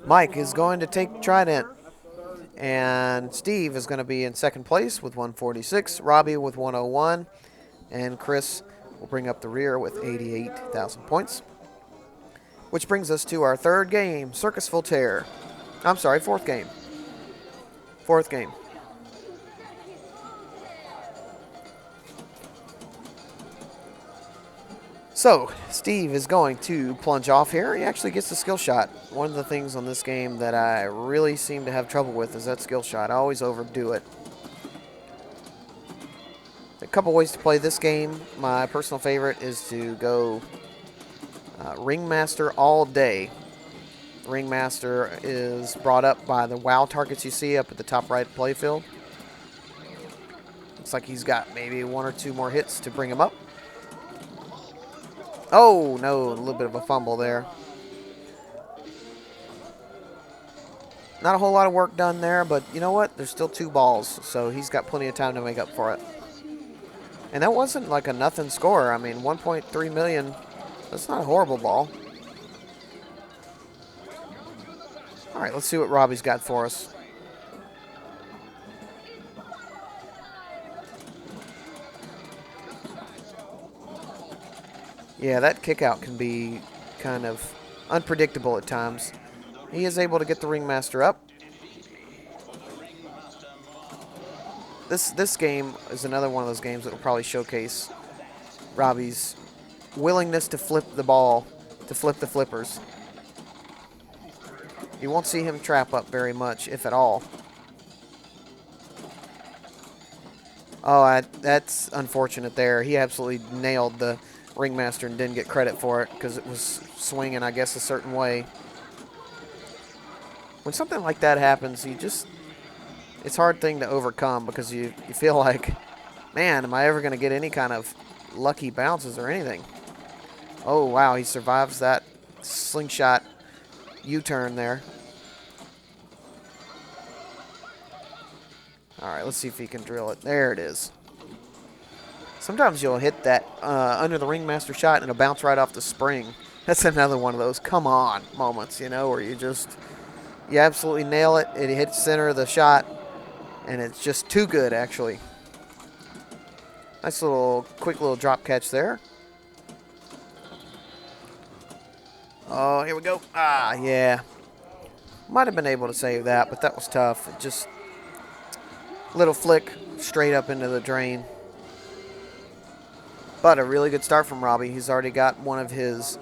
Mike is going to take Trident. And Steve is going to be in second place with 146. Robbie with 101. And Chris will bring up the rear with 88,000 points. Which brings us to our third game, Circus Voltaire. I'm sorry, fourth game. Fourth game. So, Steve is going to plunge off here. He actually gets the skill shot. One of the things on this game that I really seem to have trouble with is that skill shot. I always overdo it. A couple ways to play this game. My personal favorite is to go Ringmaster all day. Ringmaster is brought up by the WoW targets you see up at the top right playfield. Looks like he's got maybe 1 or 2 more hits to bring him up. Oh, no, a little bit of a fumble there. Not a whole lot of work done there, but you know what? There's still 2 balls, so he's got plenty of time to make up for it. And that wasn't like a nothing score. I mean, 1.3 million, that's not a horrible ball. All right, let's see what Robbie's got for us. Yeah, that kick out can be kind of unpredictable at times. He is able to get the Ringmaster up. This game is another one of those games that will probably showcase Robbie's willingness to flip the ball, to flip the flippers. You won't see him trap up very much, if at all. Oh, that's unfortunate there. He absolutely nailed the Ringmaster and didn't get credit for it because it was swinging, I guess, a certain way. When something like that happens, it's a hard thing to overcome because you feel like, man, am I ever going to get any kind of lucky bounces or anything? Oh, wow, he survives that slingshot U-turn there. All right, let's see if he can drill it. There it is. Sometimes you'll hit that under the Ringmaster shot and it'll bounce right off the spring. That's another one of those come on moments, you know, where you absolutely nail it. It hits center of the shot, and it's just too good, actually. Nice quick little drop catch there. Oh, here we go. Ah, yeah. Might have been able to save that, but that was tough. Just little flick straight up into the drain. But a really good start from Robbie. He's already got one of his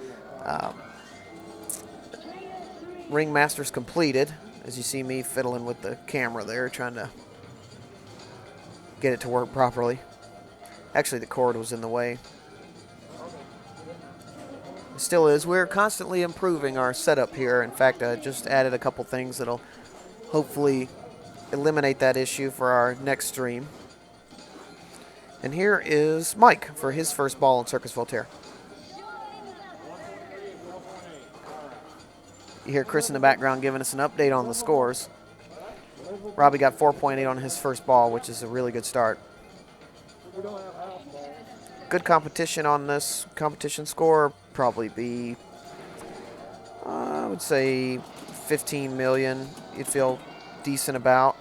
Ringmasters completed. As you see me fiddling with the camera there, trying to get it to work properly. Actually, the cord was in the way. Still is. We're constantly improving our setup here. In fact, I just added a couple things that'll hopefully eliminate that issue for our next stream. And here is Mike for his first ball in Circus Voltaire. You hear Chris in the background giving us an update on the scores. Robbie got 4.8 on his first ball, which is a really good start. Good competition on this. Competition score probably be, I would say, 15 million. You'd feel decent about.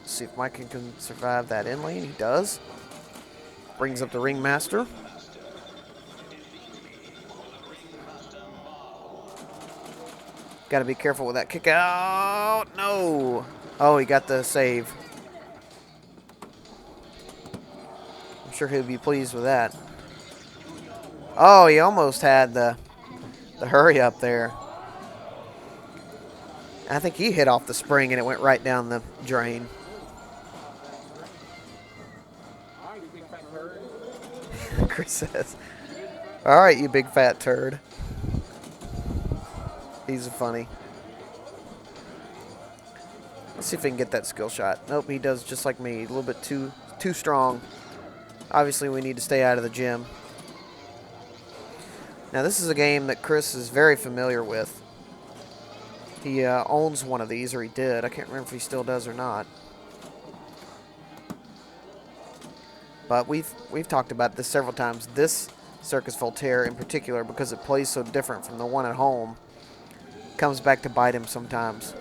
Let's see if Mike can survive that in lane. He does. Brings up the ringmaster. Got to be careful with that kick out. No. Oh, he got the save. I'm sure he'll be pleased with that. Oh, he almost had the hurry up there. I think he hit off the spring and it went right down the drain. Chris says, "All right, you big fat turd." He's funny. Let's see if we can get that skill shot. Nope, he does just like me. A little bit too strong. Obviously, we need to stay out of the gym. Now, this is a game that Chris is very familiar with. He owns one of these, or he did. I can't remember if he still does or not. But we've talked about this several times. This Circus Voltaire in particular, because it plays so different from the one at home, comes back to bite him sometimes.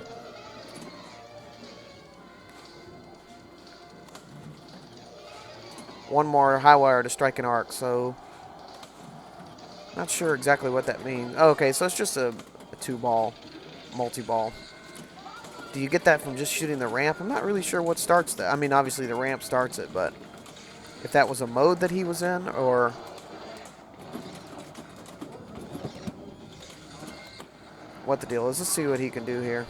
One more high wire to strike an arc, so not sure exactly what that means. Oh, okay, so it's just a two-ball, multi-ball. Do you get that from just shooting the ramp? I'm not really sure what starts that. I mean, obviously the ramp starts it, but if that was a mode that he was in, or what the deal is. Let's see what he can do here.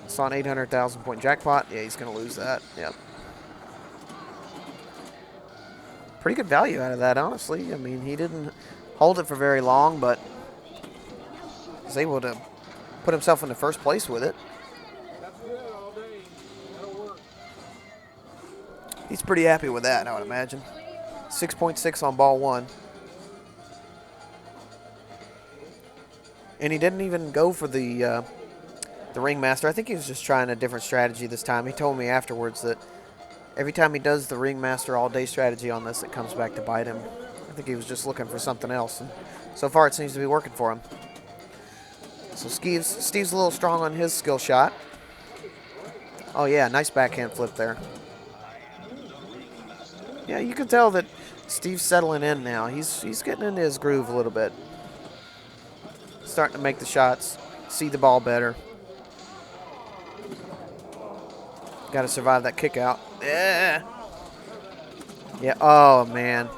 Saw an 800,000 point jackpot. Yeah, he's going to lose that. Yep. Pretty good value out of that, honestly. I mean, he didn't hold it for very long, but was able to put himself into first place with it. He's pretty happy with that, I would imagine. 6.6 on ball one. And he didn't even go for the ringmaster. I think he was just trying a different strategy this time. He told me afterwards that every time he does the ringmaster all-day strategy on this, it comes back to bite him. I think he was just looking for something else. And so far, it seems to be working for him. So Steve's a little strong on his skill shot. Oh, yeah, nice backhand flip there. Yeah, you can tell that Steve's settling in now. He's getting into his groove a little bit. Starting to make the shots, see the ball better. Got to survive that kick out. Yeah. Yeah, oh, man.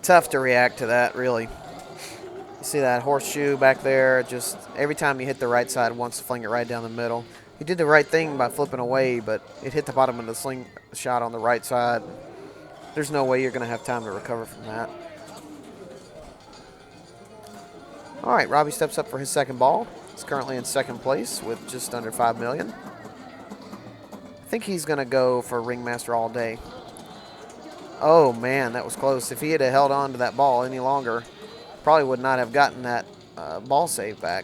Tough to react to that, really. You see that horseshoe back there? Just every time you hit the right side, it wants to fling it right down the middle. He did the right thing by flipping away, but it hit the bottom of the sling shot on the right side. There's no way you're going to have time to recover from that. All right, Robbie steps up for his second ball. He's currently in second place with just under 5 million. I think he's going to go for ringmaster all day. Oh, man, that was close. If he had held on to that ball any longer, probably would not have gotten that ball save back.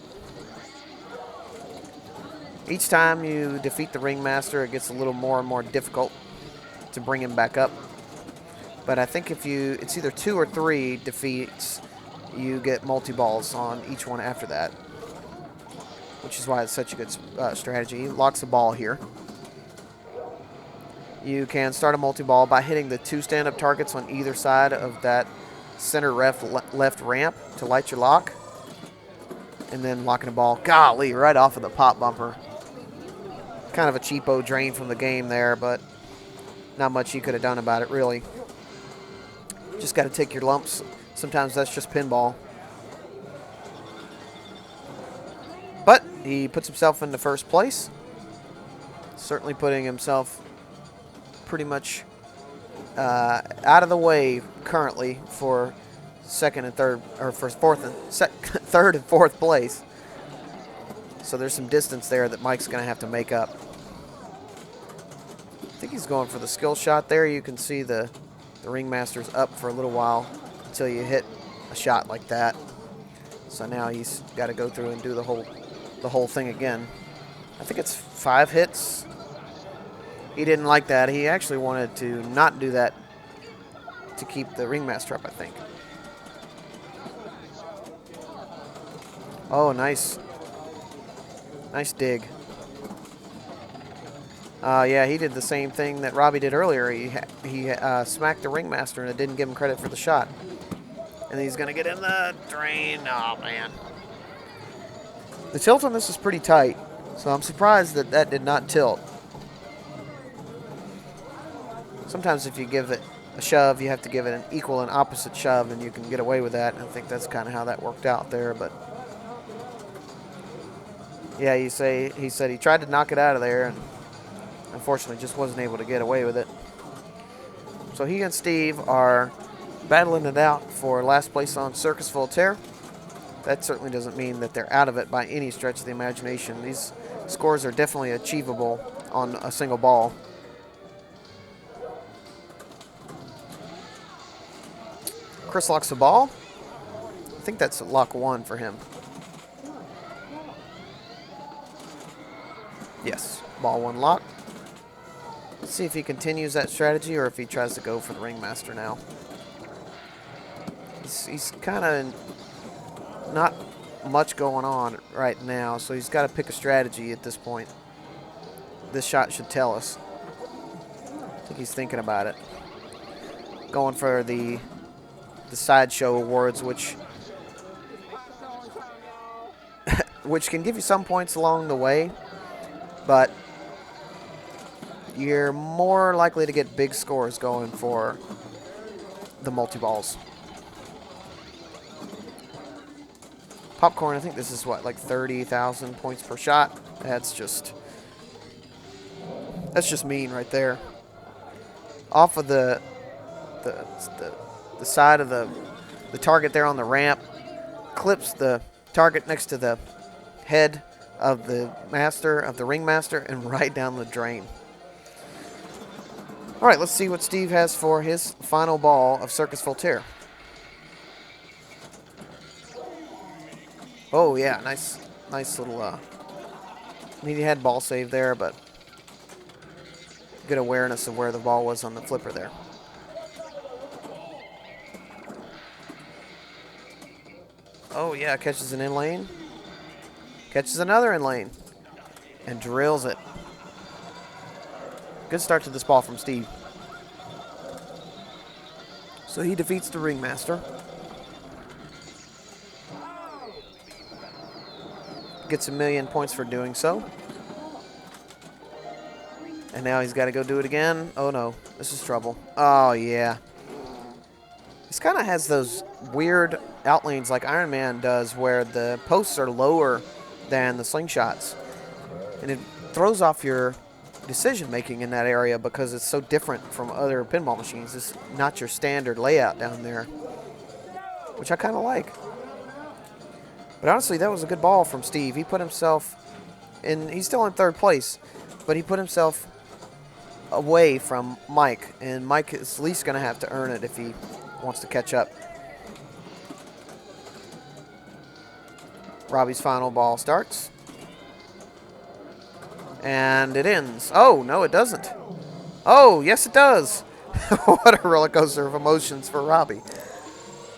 Each time you defeat the ringmaster, it gets a little more and more difficult to bring him back up. But I think if it's either 2 or 3 defeats, you get multi-balls on each one after that, which is why it's such a good strategy. He locks the ball here. You can start a multi-ball by hitting the 2 stand-up targets on either side of that center left ramp to light your lock, and then locking the ball, golly, right off of the pop bumper. Kind of a cheapo drain from the game there, but not much you could have done about it, really. Just got to take your lumps. Sometimes that's just pinball. But he puts himself into first place. Certainly putting himself pretty much out of the way currently for second and third, or first, fourth and third and fourth place. So there's some distance there that Mike's going to have to make up. I think he's going for the skill shot there. You can see the ringmaster's up for a little while until you hit a shot like that. So now he's got to go through and do the whole thing again. I think it's 5 hits. He didn't like that. He actually wanted to not do that to keep the ringmaster up, I think. Oh, nice. Nice dig. Yeah, he did the same thing that Robbie did earlier. He smacked the ringmaster and it didn't give him credit for the shot. And he's going to get in the drain. Oh, man. The tilt on this is pretty tight, so I'm surprised that that did not tilt. Sometimes if you give it a shove, you have to give it an equal and opposite shove, and you can get away with that. I think that's kind of how that worked out there, but yeah, he said he tried to knock it out of there, and unfortunately just wasn't able to get away with it. So he and Steve are battling it out for last place on Circus Voltaire. That certainly doesn't mean that they're out of it by any stretch of the imagination. These scores are definitely achievable on a single ball. Chris locks the ball. I think that's lock 1 for him. Yes, ball 1 lock. Let's see if he continues that strategy or if he tries to go for the ringmaster now. He's kind of not much going on right now, so he's got to pick a strategy at this point. This shot should tell us. I think he's thinking about it. Going for the sideshow awards, which can give you some points along the way, but you're more likely to get big scores going for the multi-balls. Popcorn, I think this is what, like 30,000 points per shot. That's just mean right there. Off of the side of the target there on the ramp, clips the target next to the head of the ringmaster, and right down the drain. All right, let's see what Steve has for his final ball of Circus Voltaire. Oh yeah, nice little. I mean, he had ball save there, but good awareness of where the ball was on the flipper there. Oh, yeah, catches an in lane. Catches another in lane. And drills it. Good start to this ball from Steve. So he defeats the ringmaster. Gets 1,000,000 points for doing so. And now he's got to go do it again. Oh, no. This is trouble. Oh, yeah. This kind of has those weird outlanes like Iron Man does where the posts are lower than the slingshots. And it throws off your decision-making in that area because it's so different from other pinball machines. It's not your standard layout down there, which I kind of like. But honestly, that was a good ball from Steve. He put himself in, he's still in 3rd place, but he put himself away from Mike, and Mike is at least going to have to earn it if he wants to catch up. Robbie's final ball starts. And it ends. Oh, no, it doesn't. Oh, yes, it does. What a roller coaster of emotions for Robbie.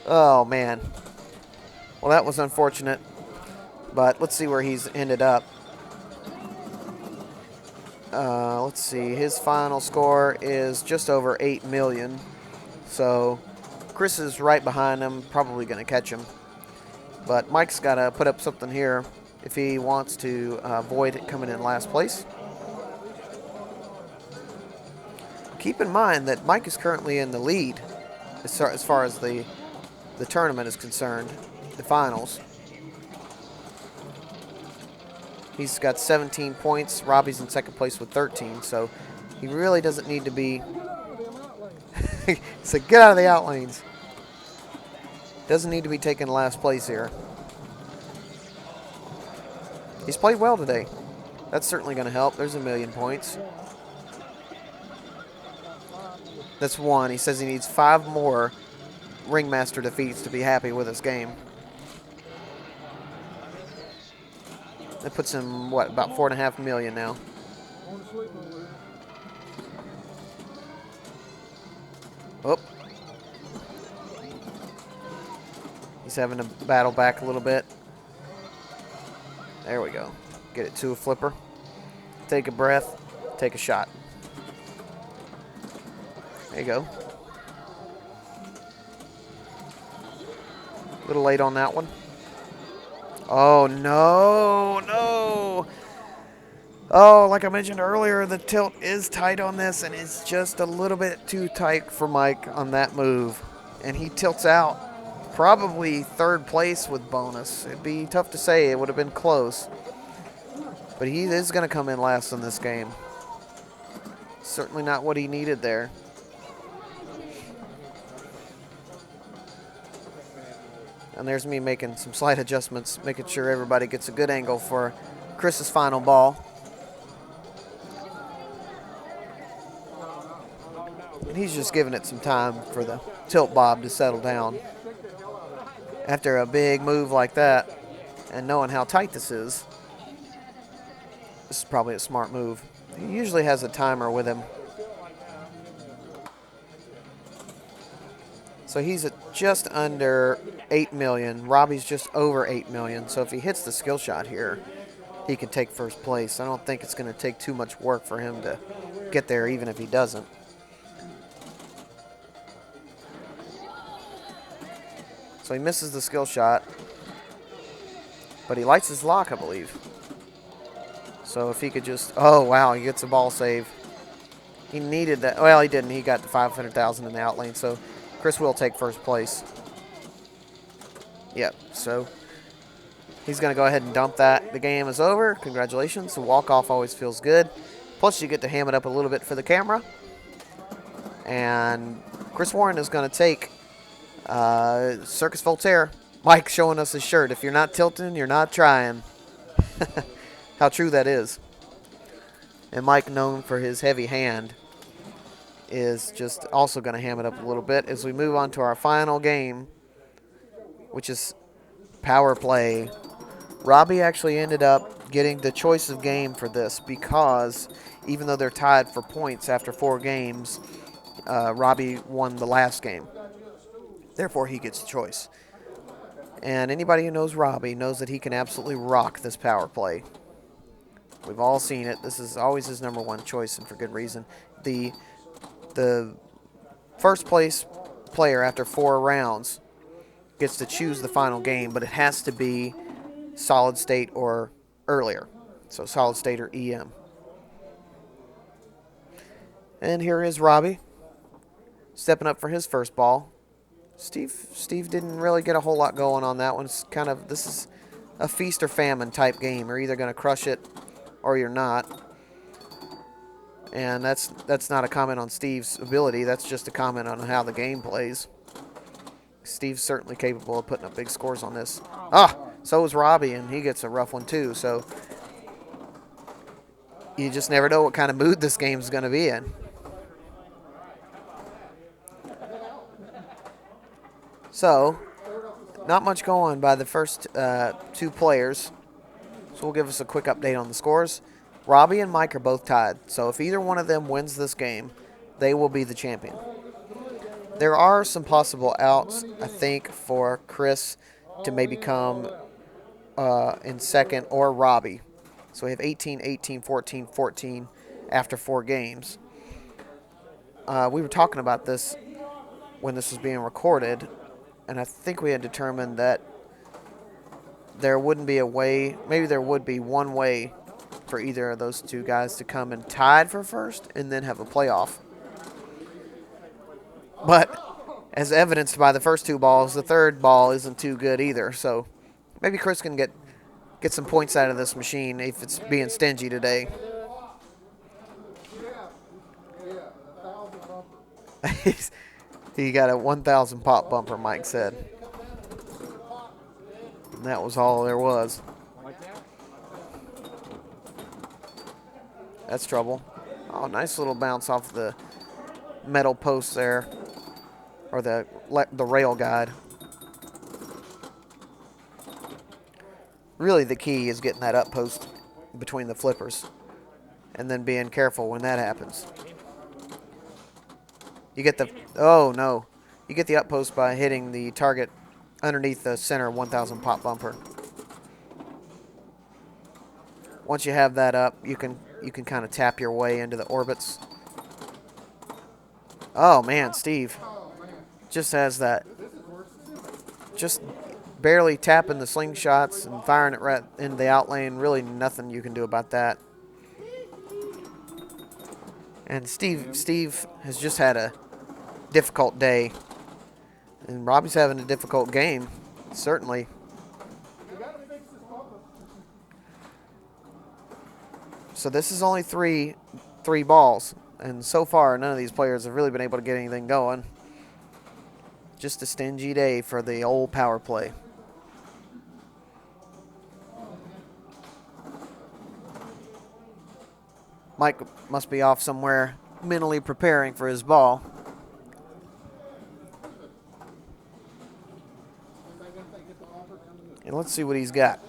Oh, man. Well, that was unfortunate. But let's see where he's ended up. Let's see. His final score is just over 8 million. So Chris is right behind him, probably going to catch him. But Mike's got to put up something here if he wants to avoid coming in last place. Keep in mind that Mike is currently in the lead as far as the tournament is concerned, the finals. He's got 17 points. Robbie's in 2nd place with 13, so he really doesn't need to be... So get out of the outlanes. Doesn't need to be taking last place here. He's played well today. That's certainly going to help. There's 1,000,000 points. That's 1. He says he needs 5 more Ringmaster defeats to be happy with his game. That puts him, what, about 4.5 million now. Oh. He's having to battle back a little bit. There we go. Get it to a flipper. Take a breath. Take a shot. There you go. A little late on that one. Oh, no, no. Oh, like I mentioned earlier, the tilt is tight on this, and it's just a little bit too tight for Mike on that move. And he tilts out probably 3rd place with bonus. It'd be tough to say. It would have been close. But he is going to come in last in this game. Certainly not what he needed there. And there's me making some slight adjustments, making sure everybody gets a good angle for Chris's final ball. And he's just giving it some time for the tilt bob to settle down. After a big move like that, and knowing how tight this is probably a smart move. He usually has a timer with him. So he's at just under 8 million. Robbie's just over 8 million. So if he hits the skill shot here, he can take 1st place. I don't think it's going to take too much work for him to get there, even if he doesn't. So he misses the skill shot, but he lights his lock, I believe. So if he could just, oh wow, he gets a ball save. He needed that. Well, he didn't. He got the 500,000 in the out lane. So Chris will take 1st place. Yep. So he's going to go ahead and dump that. The game is over. Congratulations. The walk-off always feels good. Plus, you get to ham it up a little bit for the camera. And Chris Warren is going to take Circus Voltaire. Mike showing us his shirt. If you're not tilting, you're not trying. How true that is. And Mike, known for his heavy hand, is just also going to ham it up a little bit as we move on to our final game, which is power play. Robbie actually ended up getting the choice of game for this because even though they're tied for points after 4 games, Robbie won the last game. Therefore, he gets the choice. And anybody who knows Robbie knows that he can absolutely rock this power play. We've all seen it. This is always his #1 choice, and for good reason. The 1st place player after 4 rounds gets to choose the final game, but it has to be solid state or earlier. So solid state or EM. And here is Robbie stepping up for his 1st ball. Steve didn't really get a whole lot going on that one. It's kind of, this is a feast or famine type game. You're either going to crush it or you're not. And that's not a comment on Steve's ability. That's just a comment on how the game plays. Steve's certainly capable of putting up big scores on this. So is Robbie, and he gets a rough one too. So you just never know what kind of mood this game's going to be in. So, not much going by the first 2 players. So we'll give us a quick update on the scores. Robbie and Mike are both tied. So if either one of them wins this game, they will be the champion. There are some possible outs, I think, for Chris to maybe come in 2nd, or Robbie. So we have 18, 18, 14, 14 after 4 games. We were talking about this when this was being recorded, and I think we had determined that there wouldn't be a way, maybe there would be one way for either of those 2 guys to come in tied for 1st and then have a playoff. But as evidenced by the first 2 balls, the 3rd ball isn't too good either. So maybe Chris can get some points out of this machine if it's being stingy today. He got a 1,000 pop bumper, Mike said. And that was all there was. Like that? That's trouble. Oh, nice little bounce off the metal post there. Or the rail guide. Really the key is getting that up post between the flippers. And then being careful when that happens. You get the... Oh, no. You get the up post by hitting the target underneath the center 1000 pop bumper. Once you have that up, you can kind of tap your way into the orbits. Oh, man, Steve just has that... Just barely tapping the slingshots and firing it right into the out lane. Really nothing you can do about that. And Steve has just had a difficult day. And Robbie's having a difficult game, certainly. So this is only three balls. And so far, none of these players have really been able to get anything going. Just a stingy day for the old power play. Mike must be off somewhere mentally preparing for his ball. And let's see what he's got.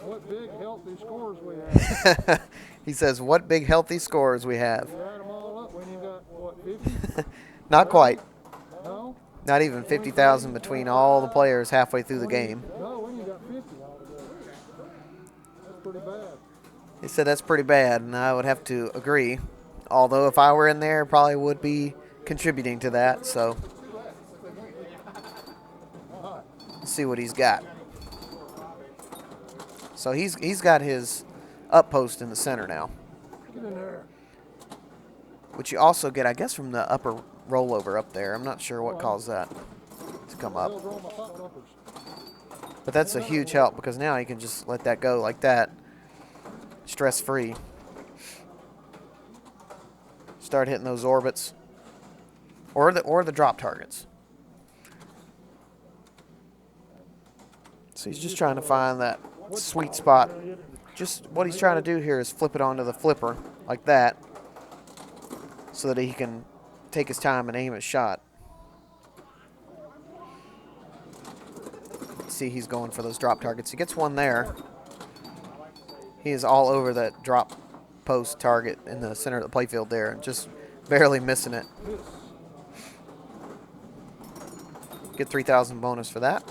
What big, healthy scores we have. He says, what big, healthy scores we have. You add them all up when you got, what, 50? Not quite. No? Not even 50,000 between all the players halfway through the game. No, when you got 50 altogether. That's pretty bad. He said that's pretty bad, and I would have to agree. Although if I were in there, probably would be contributing to that. So let's see what he's got. So he's got his up post in the center now. Get in there. Which you also get, I guess, from the upper rollover up there. I'm not sure what caused that to come up. But that's a huge help because now you can just let that go like that. Stress-free. Start hitting those orbits. Or the drop targets. So he's just trying to find that sweet spot. Just what he's trying to do here is flip it onto the flipper like that so that he can take his time and aim his shot. See, he's going for those drop targets. He gets one there. He is all over that drop post target in the center of the playfield there, and just barely missing it. Get 3,000 bonus for that.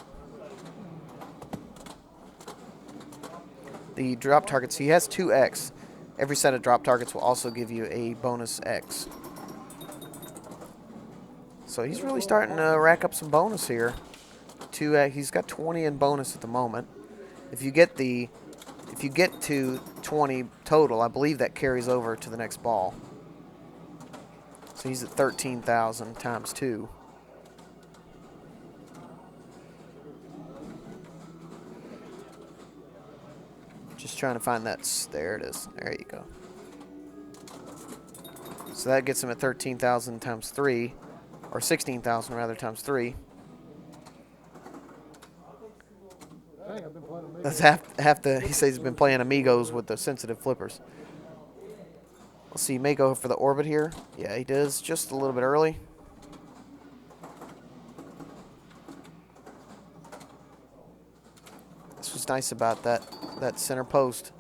The drop targets, he has 2x. Every set of drop targets will also give you a bonus X. So he's really starting to rack up some bonus here. He's got 20 in bonus at the moment. If you get to 20 total, I believe that carries over to the next ball. So he's at 13,000 times 2. Just trying to find that. There it is. There you go. So that gets him at 13,000 times 3, or 16,000 rather times 3. That's half the. He says he's been playing Amigos with the sensitive flippers. Let's see. He may go for the orbit here. Yeah, he does. Just a little bit early. This was nice about that center post.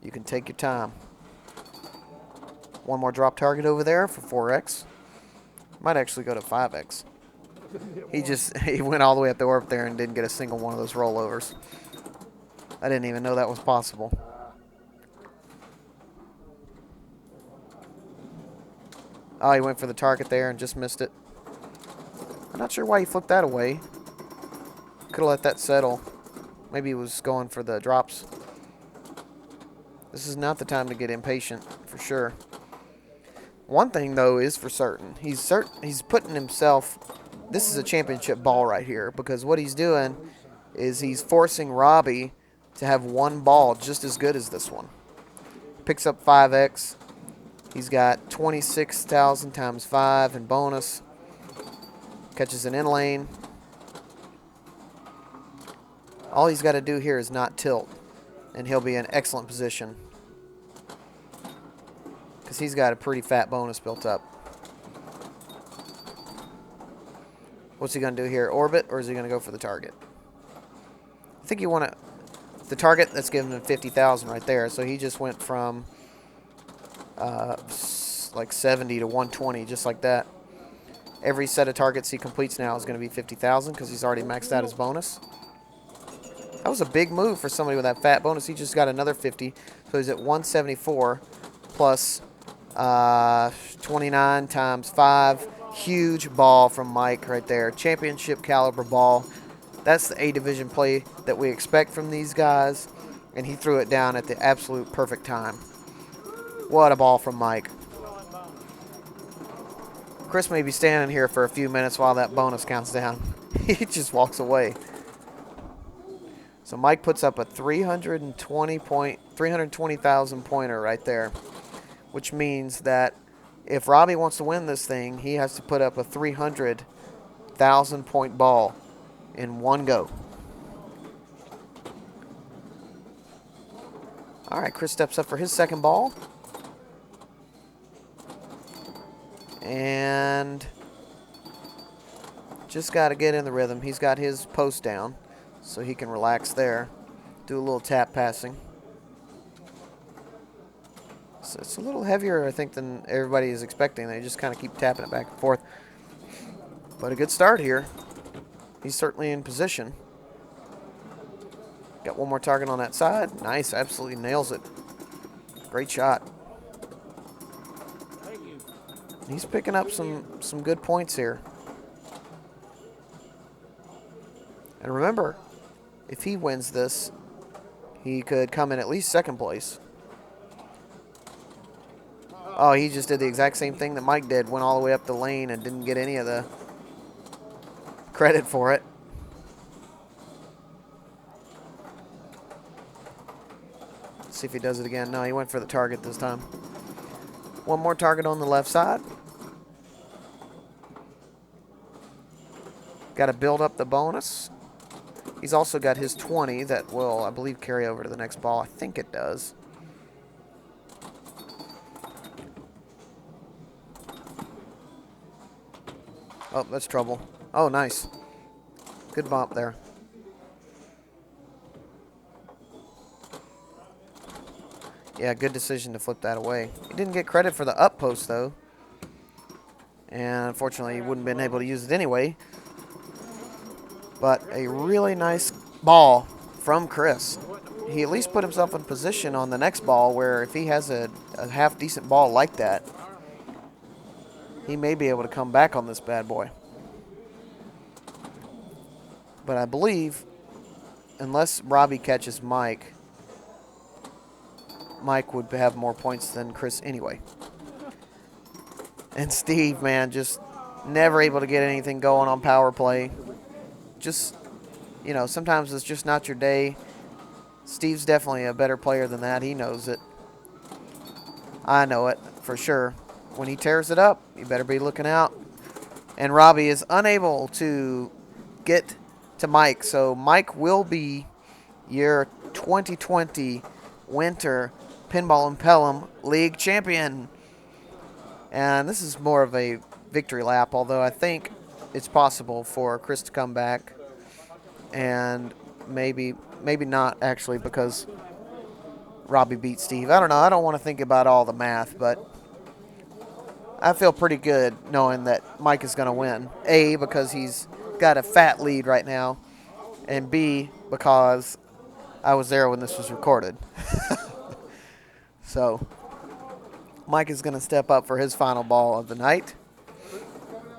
You can take your time. One more drop target over there for 4x. Might actually go to 5x. He went all the way up the orbit there and didn't get a single one of those rollovers. I didn't even know that was possible. Oh, he went for the target there and just missed it. I'm not sure why he flipped that away. Could have let that settle. Maybe he was going for the drops. This is not the time to get impatient, for sure. One thing, though, is for certain. He's putting himself... This is a championship ball right here, because what he's doing is he's forcing Robbie to have one ball just as good as this one. Picks up 5x. He's got 26,000 times 5 in bonus. Catches an in lane. All he's got to do here is not tilt, and he'll be in excellent position. Because he's got a pretty fat bonus built up. What's he going to do here? Orbit, or is he going to go for the target? I think you want to... The target, that's giving him 50,000 right there. So he just went from like 70 to 120, just like that. Every set of targets he completes now is going to be 50,000 because he's already maxed out his bonus. That was a big move for somebody with that fat bonus. He just got another 50, so he's at 174 plus 29 times 5. Huge ball from Mike right there. Championship caliber ball. That's the A-Division play that we expect from these guys, and he threw it down at the absolute perfect time. What a ball from Mike. Chris may be standing here for a few minutes while that bonus counts down. He just walks away. So Mike puts up a 320,000 pointer right there, which means that if Robbie wants to win this thing, he has to put up a 300,000 point ball in one go. All right, Chris steps up for his second ball. And just got to get in the rhythm. He's got his post down, so he can relax there. Do a little tap passing. So it's a little heavier, I think, than everybody is expecting. They just kind of keep tapping it back and forth. But a good start here. He's certainly in position. Got one more target on that side. Nice, absolutely nails it. Great shot. He's picking up some good points here. And remember, if he wins this, he could come in at least second place. Oh, he just did the exact same thing that Mike did. Went all the way up the lane and didn't get any of the credit for it. Let's see if he does it again. No, he went for the target this time. One more target on the left side. Got to build up the bonus. He's also got his 20 that will, I believe, carry over to the next ball. I think it does. Oh, that's trouble. Oh, nice. Good bump there. Yeah, good decision to flip that away. He didn't get credit for the up post, though. And unfortunately, he wouldn't have been able to use it anyway. But a really nice ball from Chris. He at least put himself in position on the next ball where if he has a half-decent ball like that, he may be able to come back on this bad boy. But I believe, unless Robbie catches Mike, Mike would have more points than Chris anyway. And Steve, man, just never able to get anything going on power play. Just, you know, sometimes it's just not your day. Steve's definitely a better player than that. He knows it. I know it for sure. When he tears it up, you better be looking out. And Robbie is unable to get to Mike. So Mike will be your 2020 Winter Pinball and Pelham League champion. And this is more of a victory lap, although I think it's possible for Chris to come back. And maybe not, actually, because Robbie beat Steve. I don't know. I don't want to think about all the math, but I feel pretty good knowing that Mike is going to win. A, because he's got a fat lead right now, and B, because I was there when this was recorded. So Mike is going to step up for his final ball of the night.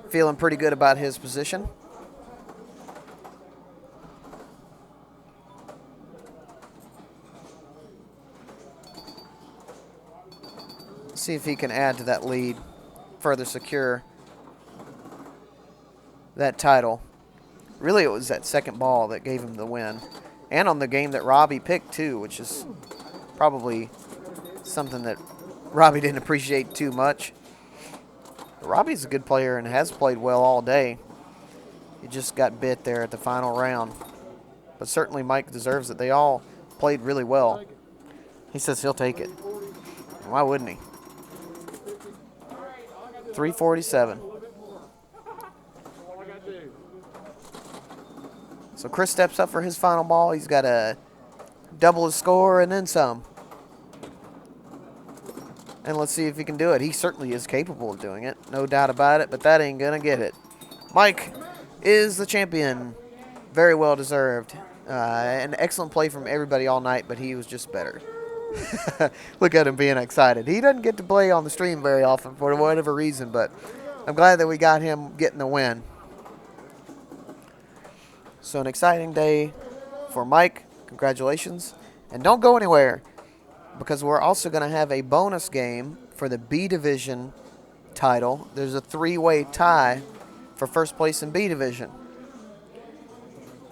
Feeling pretty good about his position. See if he can add to that lead, further secure that title. Really, it was that second ball that gave him the win. And on the game that Robbie picked, too, which is probably something that Robbie didn't appreciate too much. Robbie's a good player and has played well all day. He just got bit there at the final round. But but certainly Mike deserves it. They all played really well. Take it. He says he'll take it. 40. Why wouldn't he? 347. A little bit more. That's all I got to do. So Chris steps up for his final ball. He's got to double his score and then some. And let's see if he can do it. He certainly is capable of doing it. No doubt about it, but that ain't going to get it. Mike is the champion. Very well deserved. An excellent play from everybody all night, but he was just better. Look at him being excited. He doesn't get to play on the stream very often for whatever reason, but I'm glad that we got him getting the win. So an exciting day for Mike. Congratulations. And don't go anywhere, because we're also going to have a bonus game for the B Division title. There's a three-way tie for first place in B Division.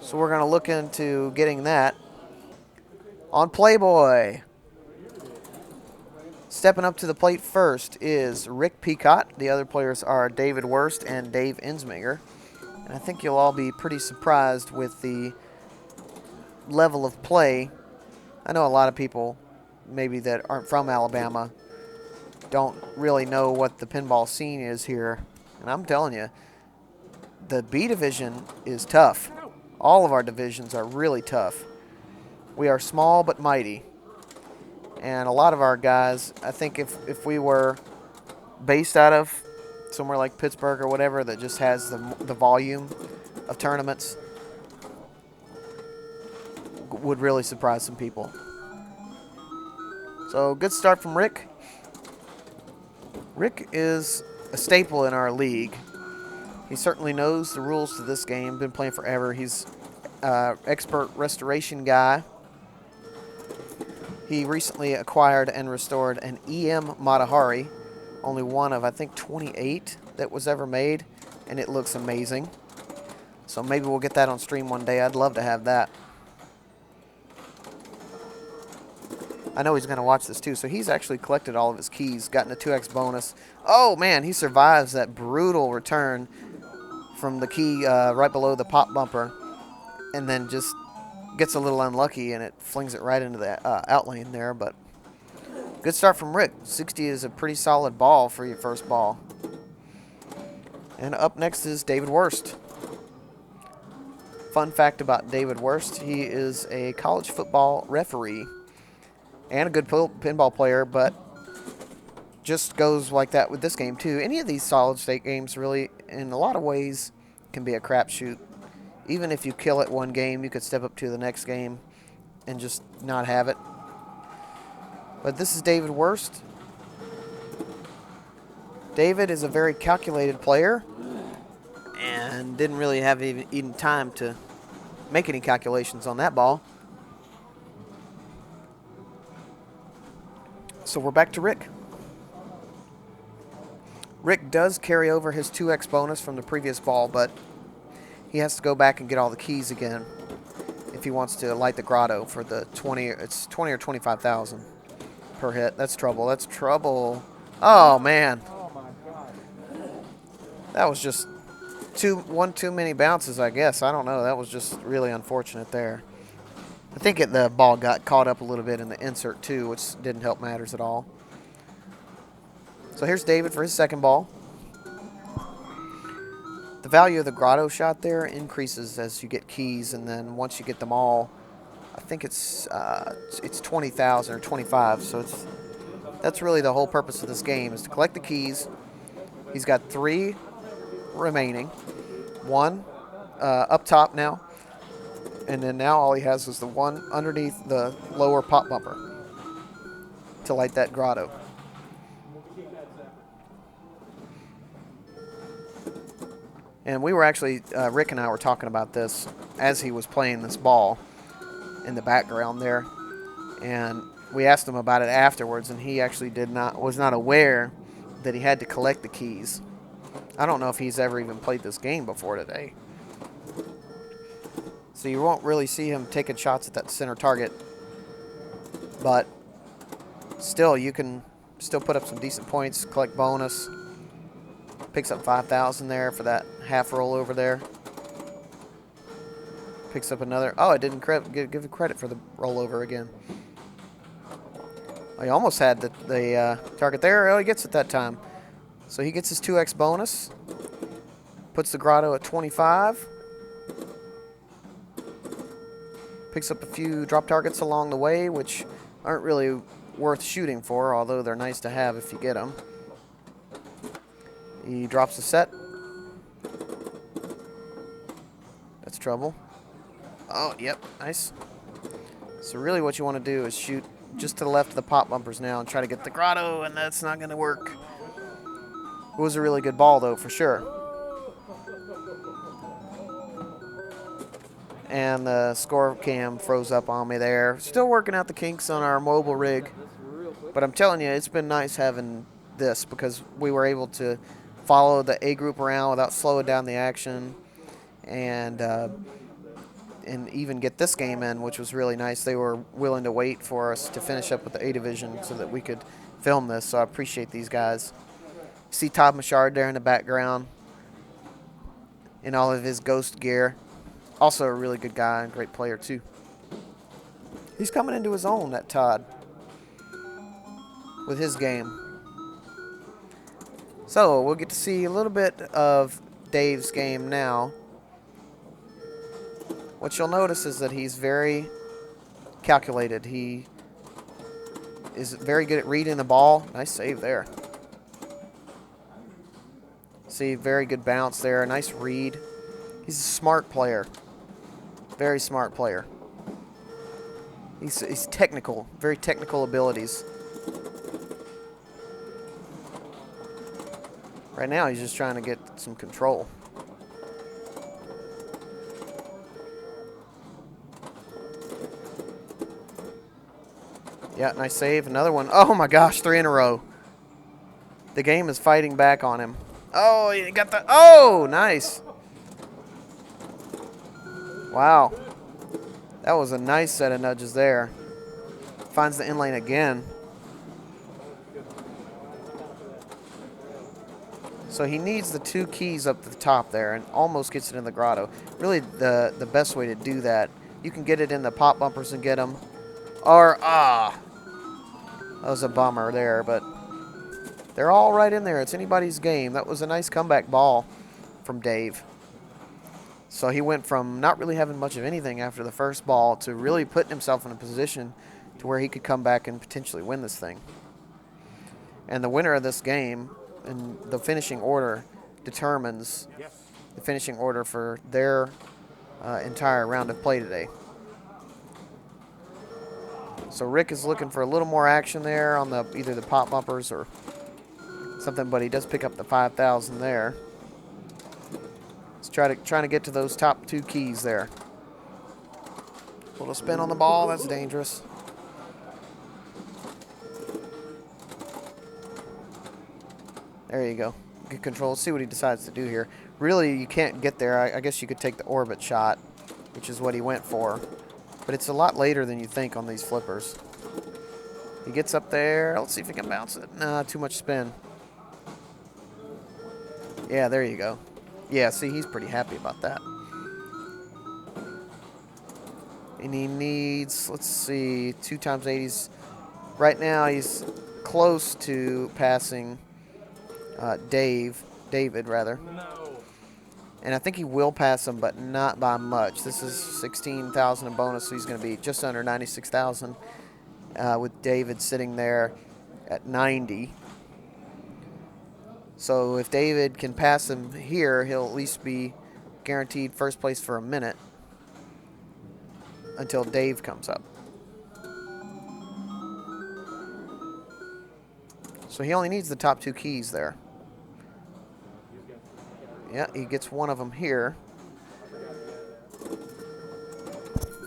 So we're going to look into getting that. On Playboy, stepping up to the plate first is Rick Peacock. The other players are David Wurst and Dave Insminger. And I think you'll all be pretty surprised with the level of play. I know a lot of people maybe that aren't from Alabama don't really know what the pinball scene is here. And I'm telling you, the B division is tough. All of our divisions are really tough. We are small but mighty. And a lot of our guys, I think if we were based out of somewhere like Pittsburgh or whatever that just has the volume of tournaments, would really surprise some people. So good start from Rick. Rick is a staple in our league. He certainly knows the rules to this game. Been playing forever. He's expert restoration guy. He recently acquired and restored an EM Matahari, only one of I think 28 that was ever made, and it looks amazing. So maybe we'll get that on stream one day. I'd love to have that. I know he's going to watch this too, so he's actually collected all of his keys, gotten a 2x bonus. Oh man, he survives that brutal return from the key right below the pop bumper, and then just gets a little unlucky and it flings it right into the out lane there. But good start from Rick. 60 is a pretty solid ball for your first ball. And up next is David Wurst. Fun fact about David Wurst, he is a college football referee and a good pinball player, but just goes like that with this game too. Any of these solid state games really, in a lot of ways, can be a crapshoot. Even if you kill it one game, you could step up to the next game and just not have it. But this is David Wurst. David is a very calculated player and didn't really have even time to make any calculations on that ball. So we're back to Rick. Rick does carry over his 2x bonus from the previous ball, but he has to go back and get all the keys again if he wants to light the grotto for the 20. It's 20 or 25,000 per hit. That's trouble. That's trouble. Oh man, Oh my God. that was just one too many bounces, I guess. I don't know. That was just really unfortunate there. I think the ball got caught up a little bit in the insert too, which didn't help matters at all. So here's David for his second ball. The value of the grotto shot there increases as you get keys, and then once you get them all, I think it's 20,000 or 25. So that's really the whole purpose of this game, is to collect the keys. He's got 3 remaining, 1 up top now, and then now all he has is the one underneath the lower pop bumper to light that grotto. And we were actually, Rick and I were talking about this as he was playing this ball in the background there. And we asked him about it afterwards, and he actually was not aware that he had to collect the keys. I don't know if he's ever even played this game before today. So you won't really see him taking shots at that center target. But still, you can still put up some decent points, collect bonus. Picks up 5,000 there for that half roll over there. Picks up another. Oh, it didn't give credit for the rollover again. He almost had the target there. Oh, he gets it that time. So he gets his 2x bonus. Puts the grotto at 25. Picks up a few drop targets along the way, which aren't really worth shooting for, although they're nice to have if you get them. He drops the set. That's trouble. Oh, yep, nice. So really what you want to do is shoot just to the left of the pop bumpers now and try to get the grotto, and that's not going to work. It was a really good ball, though, for sure. And the score cam froze up on me there. Still working out the kinks on our mobile rig. But I'm telling you, it's been nice having this because we were able to follow the A group around without slowing down the action. And even get this game in, which was really nice. They were willing to wait for us to finish up with the A division so that we could film this. So I appreciate these guys. See Todd Machard there in the background in all of his ghost gear. Also a really good guy and great player too. He's coming into his own, that Todd, with his game. So we'll get to see a little bit of Dave's game now. What you'll notice is that he's very calculated. He is very good at reading the ball. Nice save there. See, very good bounce there. Nice read. He's a smart player. Very smart player. He's technical. Very technical abilities. Right now, he's just trying to get some control. Yeah, nice save. Another one. Oh my gosh, 3 in a row. The game is fighting back on him. Oh, he got the... Oh, nice. Wow. That was a nice set of nudges there. Finds the in lane again. So he needs the 2 keys up to the top there and almost gets it in the grotto. Really, the best way to do that, you can get it in the pop bumpers and get them. Or, that was a bummer there, but they're all right in there. It's anybody's game. That was a nice comeback ball from Dave. So he went from not really having much of anything after the first ball to really putting himself in a position to where he could come back and potentially win this thing. And the winner of this game in the finishing order determines the finishing order for their entire round of play today. So Rick is looking for a little more action there on the either the pop bumpers or something, but he does pick up the 5,000 there. Let's trying to get to those top 2 keys there. Little spin on the ball, that's dangerous. There you go. Good control. Let's see what he decides to do here. Really, you can't get there. I guess you could take the orbit shot, which is what he went for. But it's a lot later than you think on these flippers. He gets up there. Let's see if he can bounce it. Nah, too much spin. Yeah, there you go. Yeah, see, he's pretty happy about that. And he needs, let's see, 2 times 80s. Right now, he's close to passing David, rather. And I think he will pass him, but not by much. This is 16,000 in bonus, so he's going to be just under 96,000 with David sitting there at 90. So if David can pass him here, he'll at least be guaranteed first place for a minute until Dave comes up. So he only needs the top 2 keys there. Yeah, he gets one of them here.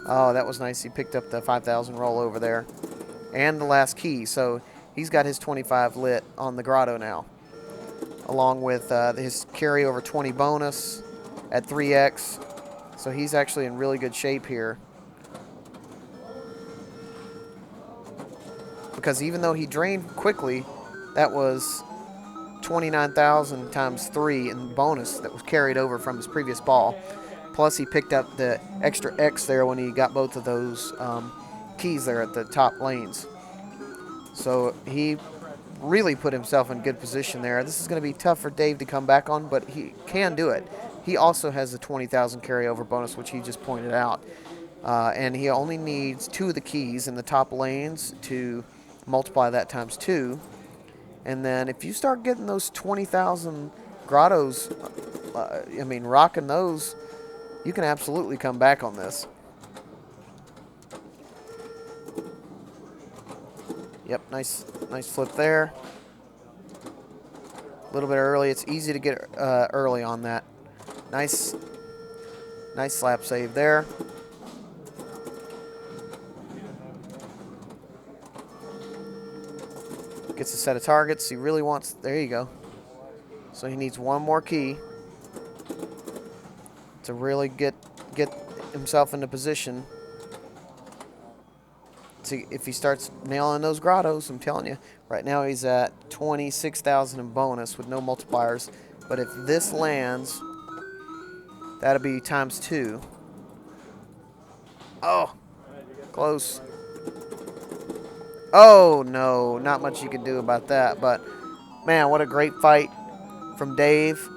Oh, that was nice. He picked up the 5,000 roll over there. And the last key. So he's got his 25 lit on the grotto now. Along with his carryover 20 bonus at 3x. So he's actually in really good shape here. Because even though he drained quickly, that was 29,000 times 3 in bonus that was carried over from his previous ball. Plus, he picked up the extra X there when he got both of those keys there at the top lanes. So he really put himself in good position there. This is going to be tough for Dave to come back on, but he can do it. He also has the 20,000 carryover bonus, which he just pointed out. And he only needs 2 of the keys in the top lanes to multiply that times 2. And then if you start getting those 20,000 grottos, rocking those, you can absolutely come back on this. Yep, nice flip there. A little bit early. It's easy to get early on that. Nice slap save there. Gets a set of targets. He really wants. There you go. So he needs 1 more key to really get himself into position. See if he starts nailing those grottos. I'm telling you, right now he's at 26,000 in bonus with no multipliers. But if this lands, that'll be times 2. Oh, close. Oh no, not much you can do about that. But man, what a great fight from Dave.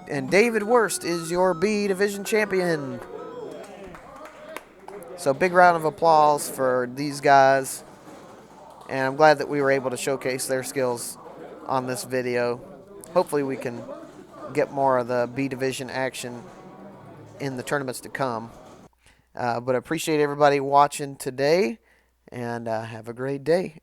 And David Wurst is your B Division champion. So big round of applause for these guys. And I'm glad that we were able to showcase their skills on this video. Hopefully we can get more of the B Division action in the tournaments to come. But I appreciate everybody watching today, and have a great day.